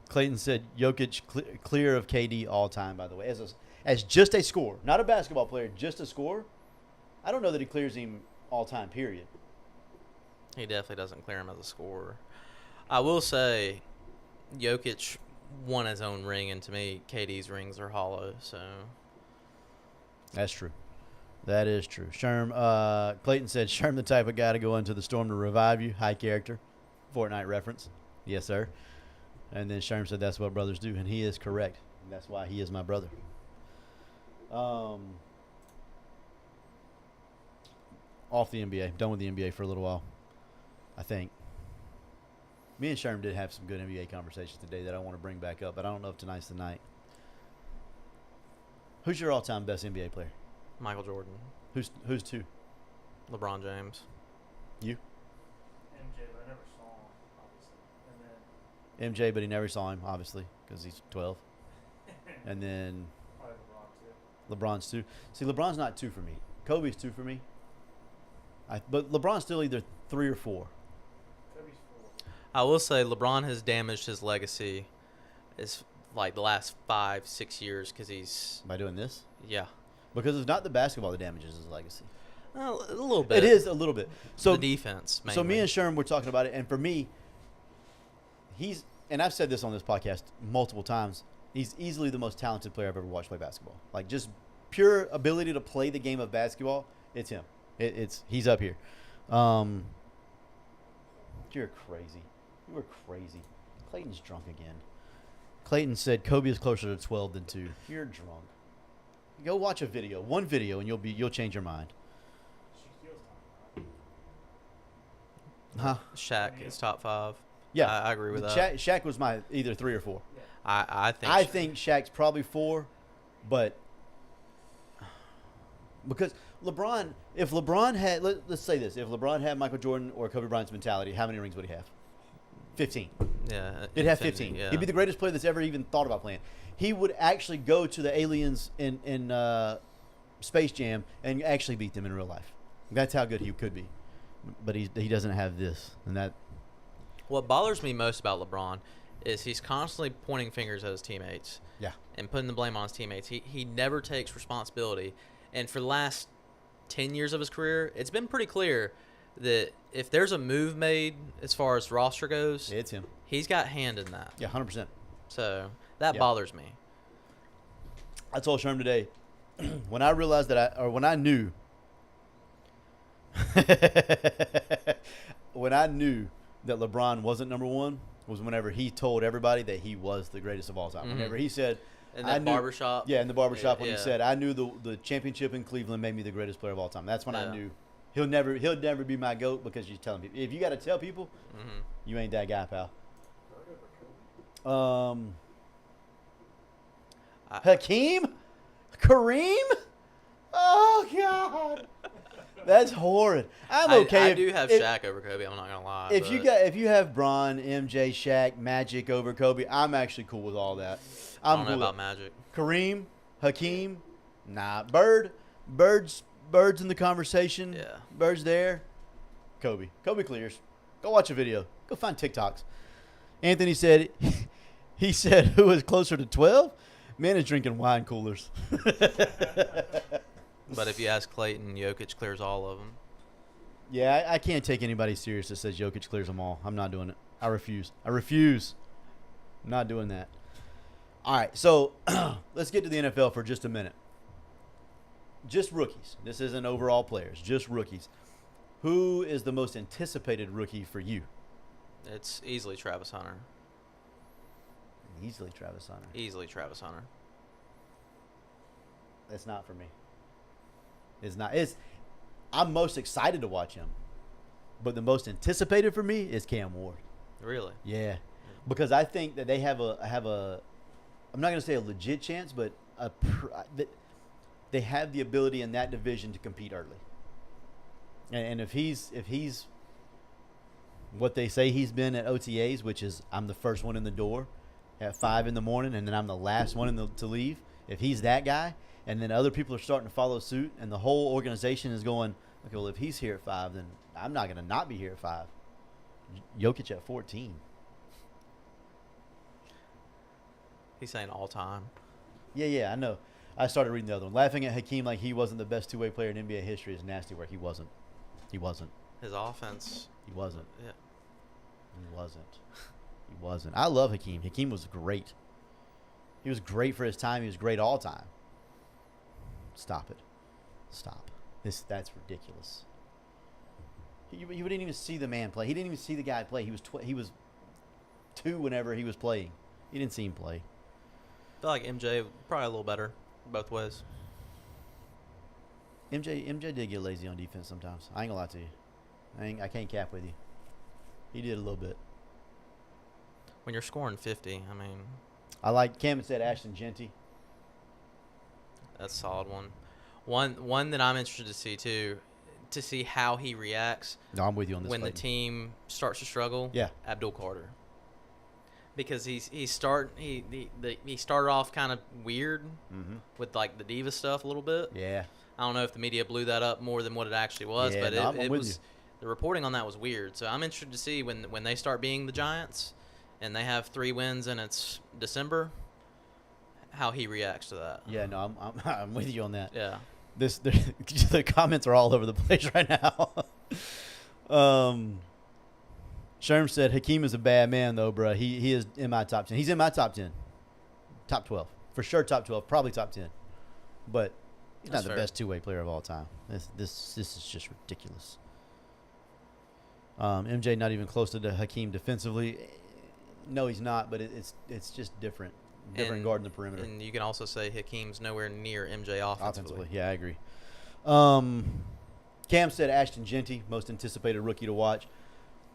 Clayton said Jokic clear of KD all time. By the way, as just a scorer, not a basketball player, just a scorer. I don't know that he clears him all time. Period. He definitely doesn't clear him as a scorer. I will say, Jokic won his own ring, and to me, KD's rings are hollow. So That's true. That is true. Sherm, Clayton said, Sherm the type of guy to go into the storm to revive you. High character. Fortnite reference. Yes, sir. And then Sherm said that's what brothers do, and he is correct. And that's why he is my brother. Off the NBA. Done with the NBA for a little while, I think. Me and Sherm did have some good NBA conversations today that I want to bring back up, but I don't know if tonight's the night. Who's your all-time best NBA player? Michael Jordan, Who's two? LeBron James. You? MJ, but I never saw him, obviously. And then MJ, but he never saw him, obviously, because he's 12. And then probably LeBron, too. LeBron's two. See, LeBron's not two for me. Kobe's two for me. But LeBron's still either 3 or 4. Kobe's 4. I will say LeBron has damaged his legacy, is like the last 5-6 years because he's By doing this? yeah Because it's not the basketball that damages his legacy. a little bit. It is a little bit. So the defense. Mainly. So me and Sherm were talking about it, and for me, and I've said this on this podcast multiple times, he's easily the most talented player I've ever watched play basketball. Like, just pure ability to play the game of basketball, it's him. He's up here. You're crazy. You were crazy. Clayton's drunk again. Clayton said Kobe is closer to 12 than 2. You're drunk. Go watch a video, one video, and you'll change your mind. She feels time. Huh? Shaq is top 5. Yeah, I agree with that. Shaq was my either 3 or 4. Yeah. I think Shaq's probably 4, but because LeBron, if LeBron had, let's say this, if LeBron had Michael Jordan or Kobe Bryant's mentality, how many rings would he have? 15. yeah He'd have infinity, 15. Yeah. He'd be the greatest player that's ever even thought about playing. He would actually go to the aliens in Space Jam and actually beat them in real life. That's how good he could be. But he doesn't have this, and that. What bothers me most about LeBron is he's constantly pointing fingers at his teammates. Yeah. And putting the blame on his teammates. He never takes responsibility. And for the last 10 years of his career, it's been pretty clear that if there's a move made as far as roster goes, It's him. he's got hand in that. Yeah, 100%. So that Yeah. bothers me. I told Sherm today, when I realized when I knew, when I knew that LeBron wasn't number 1, was whenever he told everybody that he was the greatest of all time. Mhm. Whenever he said, In I that knew- barbershop. yeah, in the barbershop when Yeah. he said, I knew the championship in Cleveland made me the greatest player of all time. That's when I Yeah. knew he'll never be my GOAT, because you're telling people. If you got to tell people, hmm you ain't that guy, pal. Bird over Kobe. Hakeem? Kareem? Oh, God. That's horrid. I'm okay. I if- do have if- Shaq over Kobe. I'm not gonna lie. If but you have Bron, MJ, Shaq, Magic over Kobe, I'm actually cool with all that. I I'm don't know cool about with Magic. Kareem, Hakeem, nah. Bird's in the conversation. Yeah. Bird's there. Kobe clears. Go watch a video. Go find TikToks. Anthony said, he said, who is closer to 12? Man is drinking wine coolers. But if you ask Clayton, Jokic clears all of them. Yeah, I can't take anybody serious that says Jokic clears them all. I'm not doing it. I refuse. I'm not doing that. All right, so let's get to the NFL for just a minute. Just rookies. This isn't overall players, just rookies. Who is the most anticipated rookie for you? It's easily Travis Hunter. Easily Travis Hunter. Easily Travis Hunter. That's not for me. It's not. I'm most excited to watch him, but the most anticipated for me is Cam Ward. Really? Yeah, because I think that they have a. I'm not going to say a legit chance, but they have the ability in that division to compete early. And if he's what they say he's been at OTAs, which is I'm the first one in the door at 5 a.m, and then I'm the last one to leave. If he's that guy, and then other people are starting to follow suit, and the whole organization is going, okay, well, if he's here at 5, then I'm not going to not be here at 5. Jokic at 14. He's saying all time. Yeah, I know. I started reading the other one. Laughing at Hakeem like he wasn't the best two-way player in NBA history is nasty work. He wasn't. His offense. He wasn't. Yeah. He wasn't. I love Hakeem. Hakeem was great. He was great for his time. He was great all time. Stop it. Stop. That's ridiculous. He didn't even see the man play. He didn't even see the guy play. He was 2 whenever he was playing. He didn't see him play. I feel like MJ probably a little better both ways. MJ did get lazy on defense sometimes. I ain't gonna lie to you. I can't cap with you. He did a little bit. When you're scoring 50, I mean, I like Cam said Ashton Genty. that's a solid one. One that I'm interested to see too, to see how he reacts No, I'm with you on this. when the Clayton. team starts to struggle. Yeah. Abdul Carter. Because he started off kind of weird Mm-hmm. with like the diva stuff a little bit. Yeah. I don't know if the media blew that up more than what it actually was, Yeah, but no, I'm it with was you. the reporting on that was weird. So I'm interested to see when they start being the Giants and they have 3 wins and it's December, how he reacts to that. Yeah. No, I'm with you on that. Yeah. The comments are all over the place right now. Sherm said Hakeem is a bad man though, bro. He is in my top 10. He's in my top 10, top 12 for sure. Top 12, probably top 10, but he's That's not the fair. best 2-way player of all time. This is just ridiculous. MJ not even close to Hakeem defensively. No, he's not. But it's just different. Different And- guarding the perimeter. And you can also say Hakeem's nowhere near MJ offensively. Yeah, I agree. Cam said Ashton Genty, most anticipated rookie to watch.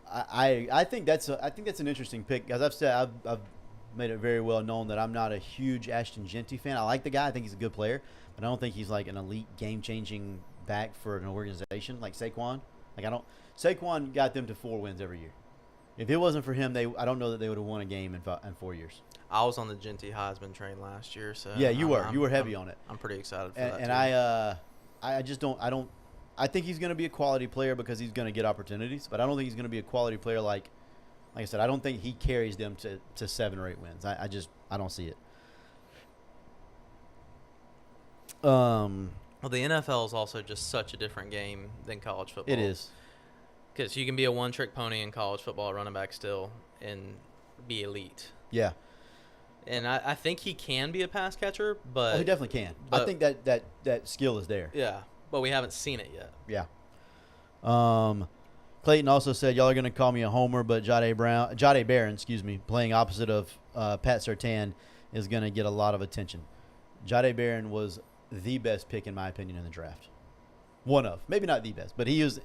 I think that's an interesting pick. As I've said, I've made it very well known that I'm not a huge Ashton Genty fan. I like the guy. I think he's a good player, but I don't think he's like an elite game-changing back for an organization like Saquon. Saquon got them to 4 wins every year. If it wasn't for him, I don't know that they would have won a game in 4 years. I was on the Genty Heisman train last year, so Yeah, you I'm- were heavy I'm- on it. I'm pretty excited for And, that. and too. I just don't. I think he's going to be a quality player because he's going to get opportunities, but I don't think he's going to be a quality player like I said. I don't think he carries them to 7 or 8 wins. I don't see it. Well, the NFL is also just such a different game than college football. It is. Because you can be a one-trick pony in college football, running back still, and be elite. Yeah. And I think he can be a pass catcher, but Oh, he definitely can. I but- think that skill is there. yeah, but we haven't seen it yet. Yeah. Clayton also said y'all are going to call me a homer, but Jade Barron, playing opposite of Pat Surtain is going to get a lot of attention. Jade Barron was the best pick in my opinion in the draft. One of, maybe not the best, but he is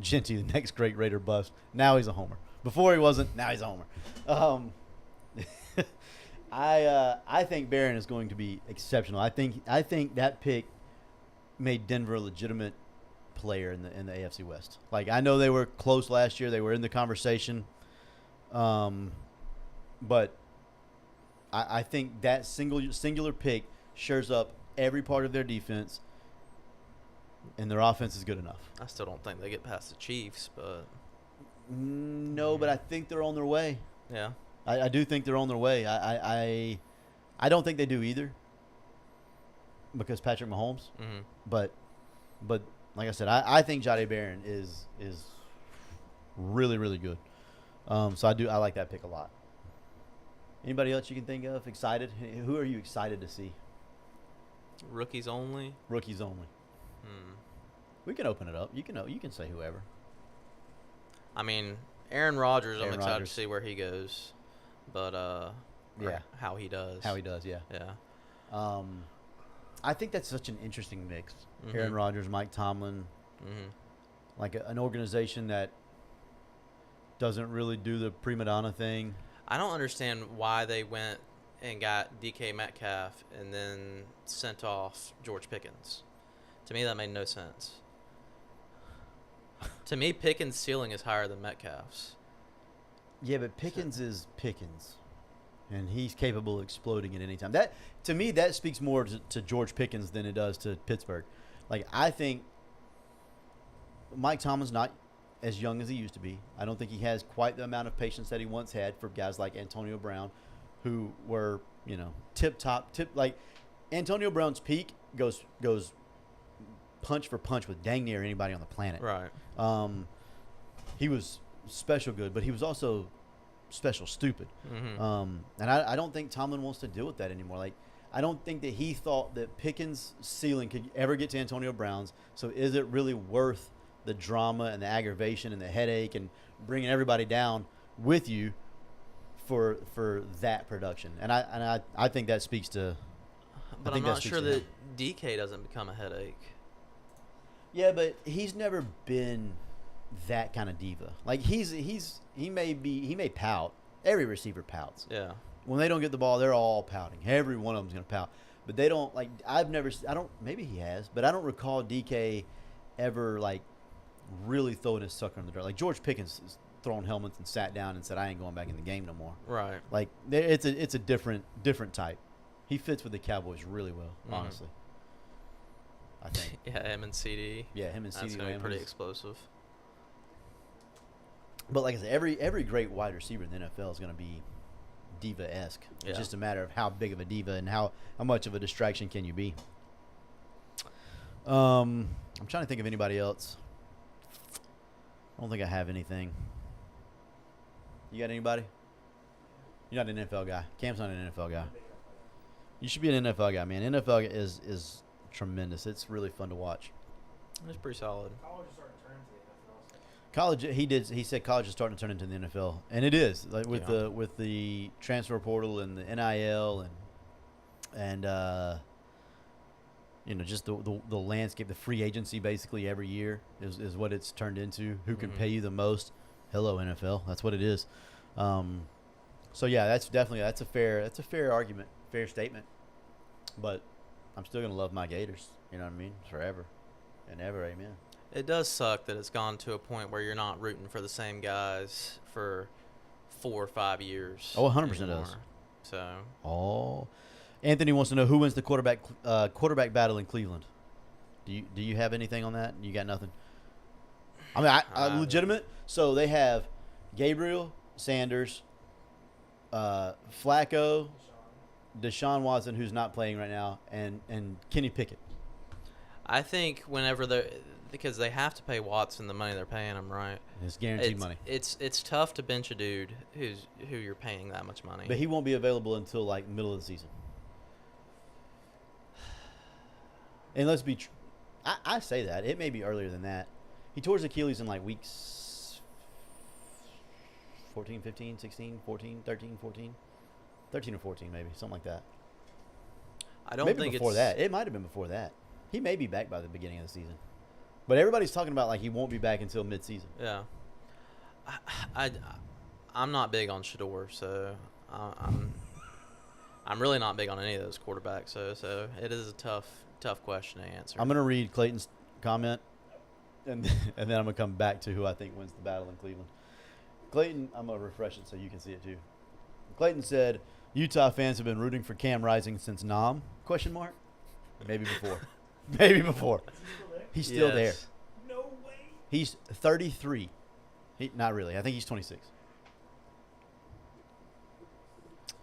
Genty, the next great Raider bust. Now he's a homer. Before he wasn't. Now he's a homer. I think Barron is going to be exceptional. I think that pick made Denver a legitimate player in the AFC West. Like, I know they were close last year. They were in the conversation. But I think that singular pick shores up every part of their defense, and their offense is good enough. I still don't think they get past the Chiefs, but No, but I think they're on their way. yeah. I do think they're on their way. I don't think they do either because Patrick Mahomes. hmm But like I said, I think Jade Barron is really, really good. So I like that pick a lot. Anybody else you can think of excited? Who are you excited to see? Rookies only. Rookies only. Hmm. We can open it up. You can say whoever. I mean, Aaron Rodgers. I'm Aaron excited Rodgers. to see where he goes, but or Yeah. how he does. How he does, yeah. Yeah. I think that's such an interesting mix. Mhm. Aaron Rodgers, Mike Tomlin, hmm like an organization that doesn't really do the prima donna thing. I don't understand why they went and got DK Metcalf and then sent off George Pickens. To me, that made no sense. To me, Pickens' ceiling is higher than Metcalf's. Yeah, but Pickens is Pickens, and he's capable of exploding at any time. That, to me, that speaks more to George Pickens than it does to Pittsburgh. Like, I think Mike Tomlin's not as young as he used to be. I don't think he has quite the amount of patience that he once had for guys like Antonio Brown, who were, tip-top. Like, Antonio Brown's peak goes punch for punch with dang near anybody on the planet. Right. He was special good, but he was also special stupid. hmm And I don't think Tomlin wants to deal with that anymore. Like, I don't think that he thought that Pickens' ceiling could ever get to Antonio Brown's. So is it really worth the drama and the aggravation and the headache and bringing everybody down with you for that production. And I think that speaks to. But I'm not sure that DK doesn't become a headache. Yeah, but he's never been that kind of diva. Like he may pout. Every receiver pouts. Yeah. When they don't get the ball, they're all pouting. Every one of them's gonna pout. But they don't like. Maybe he has, but I don't recall DK ever like really throwing his sucker in the dirt. Like George Pickens is throwing helmets and sat down and said, "I ain't going back in the game no more." Right. Like it's a different type. He fits with the Cowboys really well, honestly. I think. Yeah, him and CD. Yeah, him and CD. That's gonna be pretty explosive. But like I said, every great wide receiver in the NFL is going to be diva-esque. It's Yeah. just a matter of how big of a diva and how much of a distraction can you be. I'm trying to think of anybody else. I don't think I have anything. You got anybody? You're not an NFL guy. Cam's not an NFL guy. You should be an NFL guy, man. NFL is tremendous. It's really fun to watch. It's pretty solid. College is starting to turn into the NFL. So. College, he said college is starting to turn into the NFL, and it is like with Yeah. the transfer portal and the NIL and just the landscape, the free agency basically every year is what it's turned into. Who can pay you the most? Hello NFL, that's what it is. So yeah, that's a fair argument, fair statement. But I'm still gonna love my Gators. You know what I mean? Forever and ever, amen. It does suck that it's gone to a point where you're not rooting for the same guys for 4 or 5 years. Oh, 100% does. anymore. So Oh, Anthony wants to know who wins the quarterback battle in Cleveland. Do you have anything on that? You got nothing. I mean, I legitimate. So they have Gabriel Sanders, Flacco, Deshaun Watson, who's not playing right now, and Kenny Pickett. I think because they have to pay Watson the money they're paying him, right? It's guaranteed money. It's tough to bench a dude who you're paying that much money. But he won't be available until like middle of the season. And let's be I say that. It may be earlier than that. He tore his Achilles in like weeks 14, 15, 16, 14, 13, 14. 13 or 14 maybe, something like that. I don't maybe think before it's that. It might have been before that. He may be back by the beginning of the season. But everybody's talking about like he won't be back until mid-season. Yeah. I'm not big on Shador, so I'm really not big on any of those quarterbacks. So it is a tough question to answer. I'm going to read Clayton's comment, and then I'm going to come back to who I think wins the battle in Cleveland. Clayton, I'm going to refresh it so you can see it too. Clayton said, Utah fans have been rooting for Cam Rising since Nam? Question mark? Maybe before. Maybe before. Is he still there? He's still there. Yes. No way. He's 33. Not really. I think he's 26.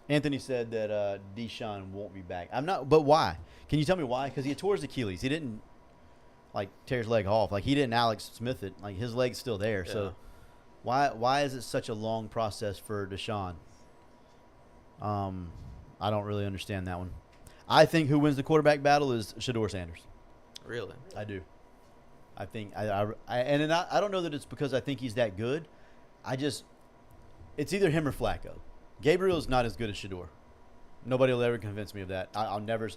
Anthony said that Deshaun won't be back. I'm not. But why? Can you tell me why? Because he tore his Achilles. He didn't like tear his leg off. Like he didn't Alex Smith it. Like his leg's still there. Yeah. So why is it such a long process for Deshaun? I don't really understand that one. I think who wins the quarterback battle is Shador Sanders. Really? I do. I think I don't know that it's because I think he's that good. It's either him or Flacco. Gabriel's not as good as Shador. Nobody will ever convince me of that. I'll never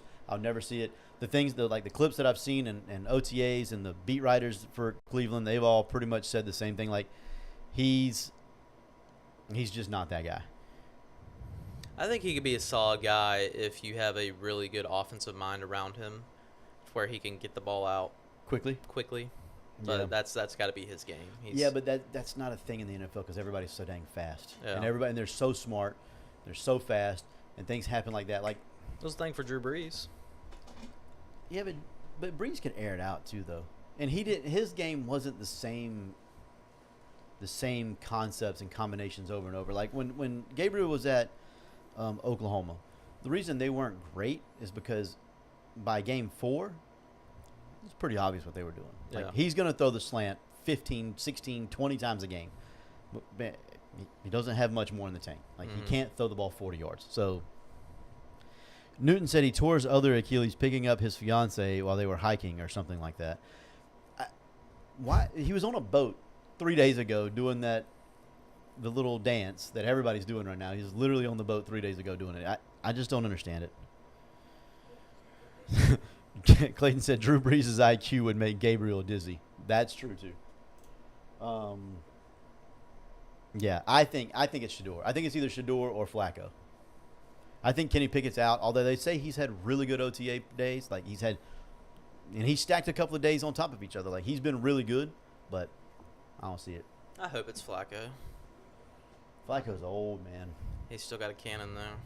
see it. The clips that I've seen and OTAs and the beat writers for Cleveland, they've all pretty much said the same thing. Like he's just not that guy. I think he could be a solid guy if you have a really good offensive mind around him, where he can get the ball out Quickly. But Yeah. that's got to be his game. Yeah, but that's not a thing in the NFL because everybody's so dang fast, Yeah. and they're so smart, they're so fast, and things happen like that. Like, it was a thing for Drew Brees. yeah, but Brees can air it out too, though, and he didn't. His game wasn't the same concepts and combinations over and over. Like when Gabriel was at Oklahoma, the reason they weren't great is because by game 4, it's pretty obvious what they were doing. Like Yeah. he's going to throw the slant 15, 16, 20 times a game. But he doesn't have much more in the tank. Like he can't throw the ball 40 yards. So Newton said he tore his other Achilles picking up his fiance while they were hiking or something like that. why he was on a boat 3 days ago doing the little dance that everybody's doing right now. He's literally on the boat 3 days ago doing it. I just don't understand it. Clayton said Drew Brees' IQ would make Gabriel dizzy. That's true too. Yeah, I think it's Shador. I think it's either Shador or Flacco. I think Kenny Pickett's out, although they say he's had really good OTA days. Like and he stacked a couple of days on top of each other. Like he's been really good, but I don't see it. I hope it's Flacco. Flacco's old, man. He's still got a cannon though.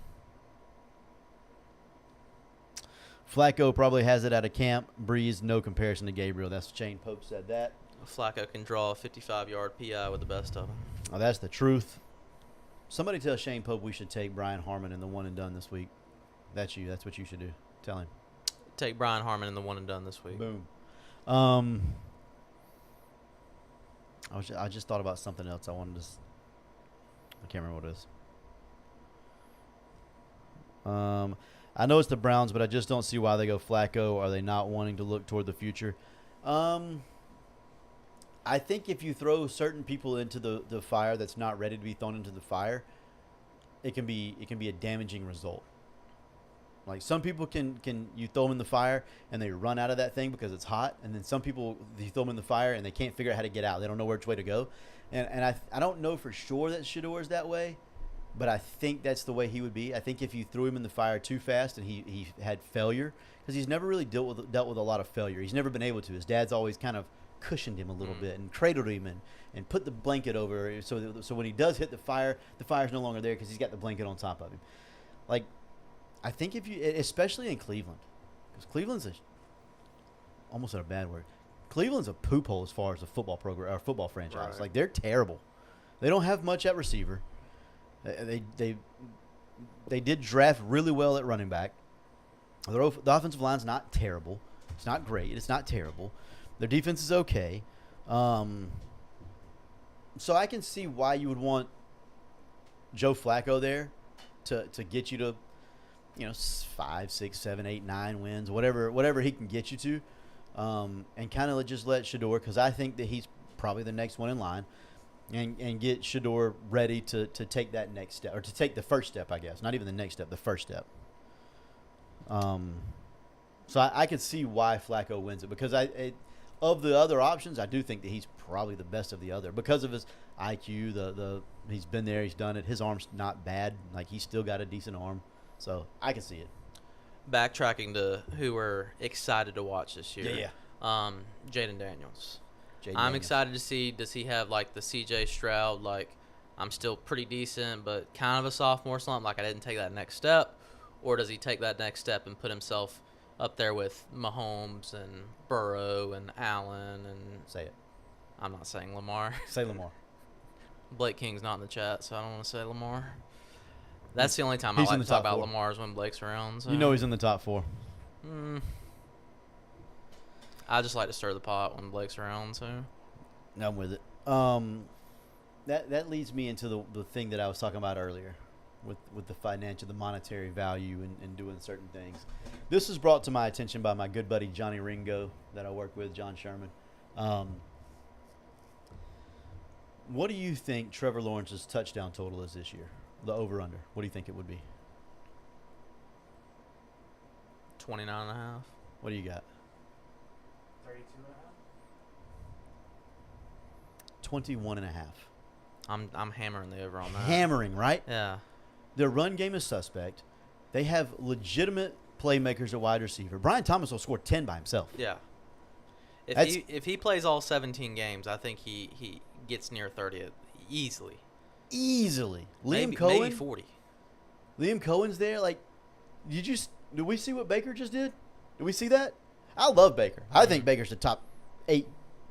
Flacco probably has it out of camp. Breeze, no comparison to Gabriel. That's Shane Pope said that. Flacco can draw a 55-yard PI with the best of them. Oh, that's the truth. Somebody tell Shane Pope we should take Brian Harmon in the one and done this week. That's you. That's what you should do. Tell him. Take Brian Harmon in the one and done this week. Boom. I just thought about something else. I can't remember what it is. I know it's the Browns, but I just don't see why they go Flacco. Are they not wanting to look toward the future? I think if you throw certain people into the fire that's not ready to be thrown into the fire, it can be a damaging result. Like some people can you throw them in the fire and they run out of that thing because it's hot, and then some people you throw them in the fire and they can't figure out how to get out. They don't know which way to go, and I don't know for sure that Shador is that way, but I think that's the way he would be. I think if you threw him in the fire too fast and he had failure, because he's never really dealt with a lot of failure. He's never been able to. His dad's always kind of cushioned him a little bit and cradled him and put the blanket over so when he does hit the fire's no longer there because he's got the blanket on top of him. Like, I think if you, especially in Cleveland, because Cleveland's almost a bad word. Cleveland's a poop hole as far as a football program or football franchise. Right. Like, they're terrible. They don't have much at receiver. They did draft really well at running back. The offensive line's not terrible. It's not great. It's not terrible. Their defense is okay. So I can see why you would want Joe Flacco there to get you to, 5, 6, 7, 8, 9 wins, whatever he can get you to, and kind of just let Shador, because I think that he's probably the next one in line, and get Shador ready to take that next step, or to take the first step, I guess. Not even the next step, the first step. So I could see why Flacco wins it, because of the other options, I do think that he's probably the best of the other because of his IQ. He's been there, he's done it. His arm's not bad. Like, he's still got a decent arm. So I can see it. Backtracking to who we're excited to watch this year. Yeah. Jaden Daniels. Jaden I'm Daniels. excited to see, does he have like the CJ Stroud, like I'm still pretty decent but kind of a sophomore slump, like I didn't take that next step, or does he take that next step and put himself up there with Mahomes and Burrow and Allen and Say it. I'm not saying Lamar. Say Lamar. Blake King's not in the chat, so I don't want to say Lamar. That's the only time He's I in like the to talk top about 4. Lamar is when Blake's around. So. He's in the top 4. I just like to stir the pot when Blake's around, so. I'm with it. That leads me into the thing that I was talking about earlier with the financial, the monetary value and doing certain things. This was brought to my attention by my good buddy Johnny Ringo that I work with, John Sherman. What do you think Trevor Lawrence's touchdown total is this year? The over-under. What do you think it would be? 29.5. What do you got? 32 and a half. 21 and a half. I'm hammering the over on that. Hammering, right? Yeah. Their run game is suspect. They have legitimate playmakers at wide receiver. Brian Thomas will score 10 by himself. Yeah. That's- If he plays all 17 games, I think he gets near 30 easily. Easily. Maybe 40. Liam Cohen's there. Like, did we see what Baker just did? Did we see that? I love Baker. I think Baker's the top 8,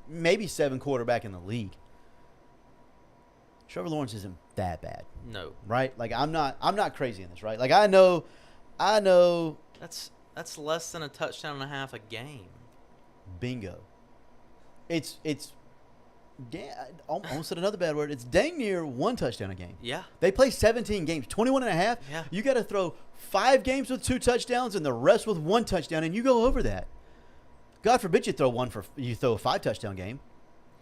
maybe 7 quarterback in the league. Trevor Lawrence isn't that bad, No. right? Like, I'm not crazy in this, right? Like, I know. That's less than a touchdown and a half a game. Bingo. It's yeah, I almost said another bad word. It's dang near 1 touchdown a game. Yeah. They play 17 games, 21 and a half. Yeah. You got to throw 5 games with 2 touchdowns and the rest with 1 touchdown, and you go over that. God forbid you throw a 5 touchdown game.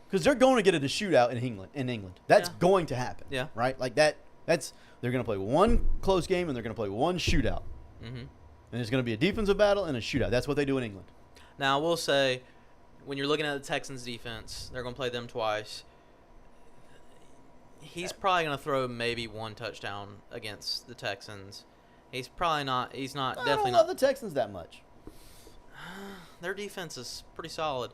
because they're going to get a shootout in England. That's Yeah. going to happen. Yeah. Right. Like that. They're going to play one close game and they're going to play one shootout. Mm-hmm. And there's going to be a defensive battle and a shootout. That's what they do in England. Now, I will say, when you're looking at the Texans' defense, they're going to play them twice. He's probably going to throw maybe one touchdown against the Texans. He's probably not. He's not. I Definitely don't love not. the Texans that much. Their defense is pretty solid.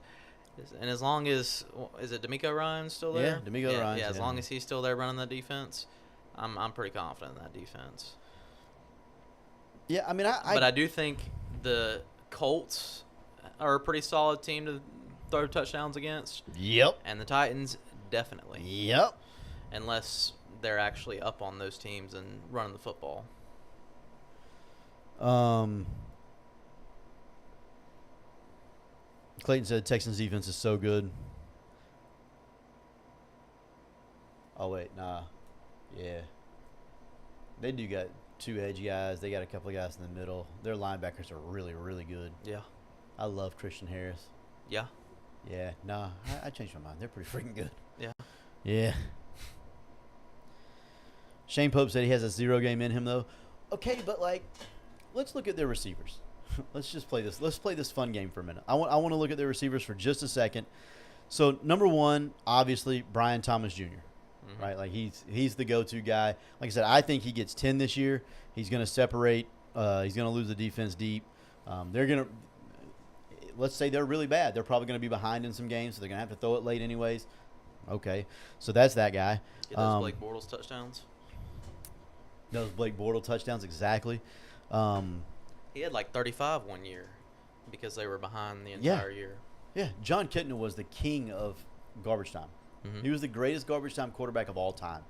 And as long as is it D'Amico Ryan's still there? Yeah, D'Amico Ryans, Yeah, as yeah. long as he's still there running the defense, I'm pretty confident in that defense. Yeah, I mean, But I do think the Colts are a pretty solid team to throw touchdowns against, Yep. and the Titans definitely, Yep. unless they're actually up on those teams and running the football. Clayton said Texans defense is so good. Oh wait, nah. Yeah. They do got two edge guys. They got a couple of guys in the middle. Their linebackers are really, really good. Yeah, I love Christian Harris. yeah, Yeah, nah, I changed my mind. They're pretty freaking good. yeah. Yeah. Shane Pope said he has a 0 game in him though. Okay, but like, let's look at their receivers. Let's just play this. Let's play this fun game for a minute. I want to look at their receivers for just a second. So number one, obviously Brian Thomas Jr. Mhm. Right, like he's the go-to guy. Like I said, I think he gets 10 this year. He's going to separate. He's going to lose the defense deep. They're going to. Let's say they're really bad. They're probably going to be behind in some games, so they're going to have to throw it late anyways. Okay, so that's that guy. Get those Blake Bortles touchdowns. Those Blake Bortles touchdowns, exactly. He had like 35 one year because they were behind the Yeah. entire year. Yeah, John Kitna was the king of garbage time. Mhm. He was the greatest garbage time quarterback of all time.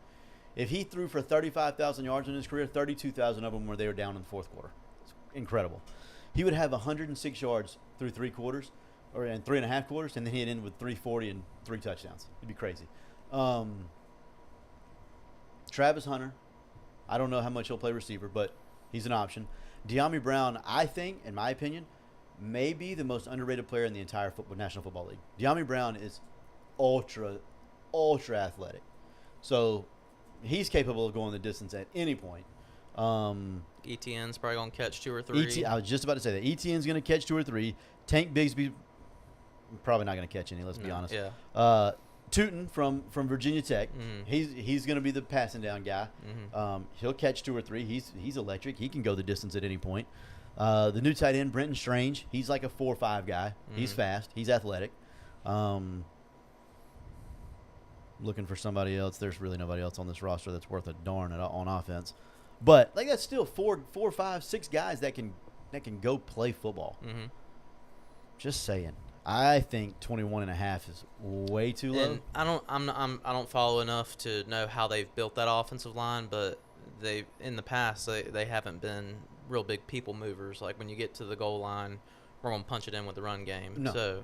If he threw for 35,000 yards in his career, 32,000 of them were they were down in the fourth quarter. It's incredible. He would have 106 yards through 3 quarters, or in 3.5 quarters, and then he'd end with 340 and 3 touchdowns. It'd be crazy. Travis Hunter, I don't know how much he'll play receiver, but he's an option. De'Ami Brown, I think, in my opinion, may be the most underrated player in the entire National Football League. De'Ami Brown is ultra athletic. So he's capable of going the distance at any point. ETN's probably going to catch 2 or 3. I was just about to say that. ETN's going to catch 2 or 3. Tank Bigsby, probably not going to catch any, let's be No, honest. yeah. Tootin from Virginia Tech, Mhm. he's going to be the passing down guy. Mhm. He'll catch 2 or 3. He's electric. He can go the distance at any point. The new tight end, Brenton Strange, he's like a 4-5 guy. He's Mhm. fast. He's athletic. Looking for somebody else. There's really nobody else on this roster that's worth a darn on offense. But like that's still 4, 5, 6 guys that can go play football. Mhm. Just saying. I think 21.5 is way too low. And I don't follow enough to know how they've built that offensive line, but they in the past they haven't been real big people movers. Like when you get to the goal line, we're gonna punch it in with the run game. No. So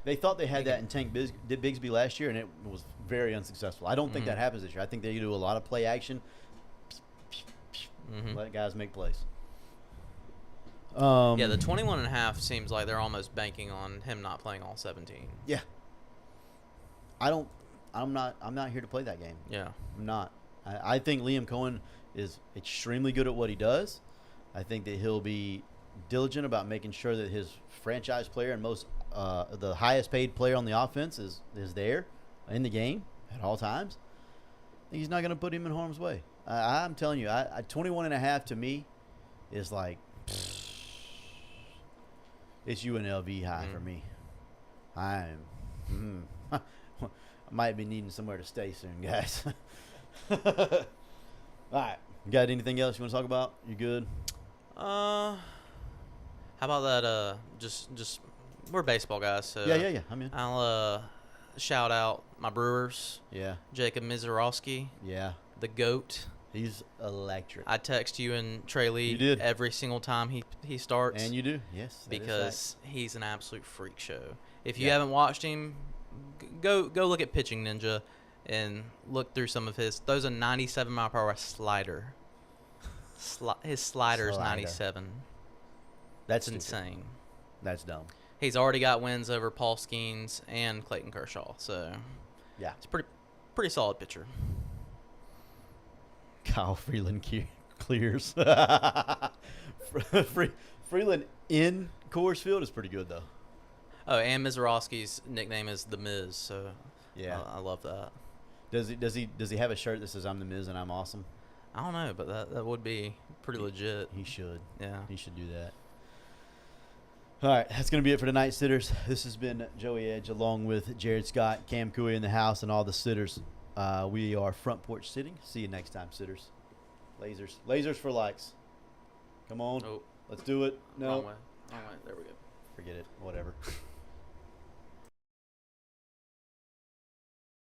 They thought they had that in Tank Bigsby last year, and it was very unsuccessful. I don't think Mhm. that happens this year. I think they do a lot of play action, mhm. let guys make plays. Yeah, the 21.5 seems like they're almost banking on him not playing all 17. Yeah. I'm not here to play that game. Yeah. I'm not. I think Liam Cohen is extremely good at what he does. I think that he'll be diligent about making sure that his franchise player and the highest paid player on the offense is there in the game at all times. I think he's not going to put him in harm's way. I'm telling you, 21.5 to me is like it's UNLV high for me. I might be needing somewhere to stay soon, guys. All right. You got anything else you want to talk about? You good? How about that? Just we're baseball guys, so Yeah. I'm in. I'll shout out my Brewers, Yeah. Jacob Mizorowski, Yeah. the GOAT. He's electric. I text you and Trey Lee You did. every single time he starts. And you do? Yes. that is because he's an absolute freak show. If you Yeah. haven't watched him, go look at Pitching Ninja and look through some of his. Those are 97 mile per hour slider. His slider is Slider. 97. That's That's stupid. insane. That's dumb. he's already got wins over Paul Skeens and Clayton Kershaw. So Yeah. it's pretty solid pitcher. Kyle Freeland clears. Freeland in Coors Field is pretty good though. Oh, and Mizorowski's nickname is the Miz. So Yeah. I love that. Does he have a shirt that says "I'm the Miz and I'm awesome"? I don't know, but that would be pretty legit. He should. Yeah. He should do that. All right, that's going to be it for tonight, sitters. This has been Joey Edge along with Jared Scott, Cam Cooey in the house, and all the sitters. We are front porch sitting. See you next time, sitters. Lasers for likes. Come on, Oh, let's do it. wrong No, way. Wrong way. There we go. forget it. Whatever.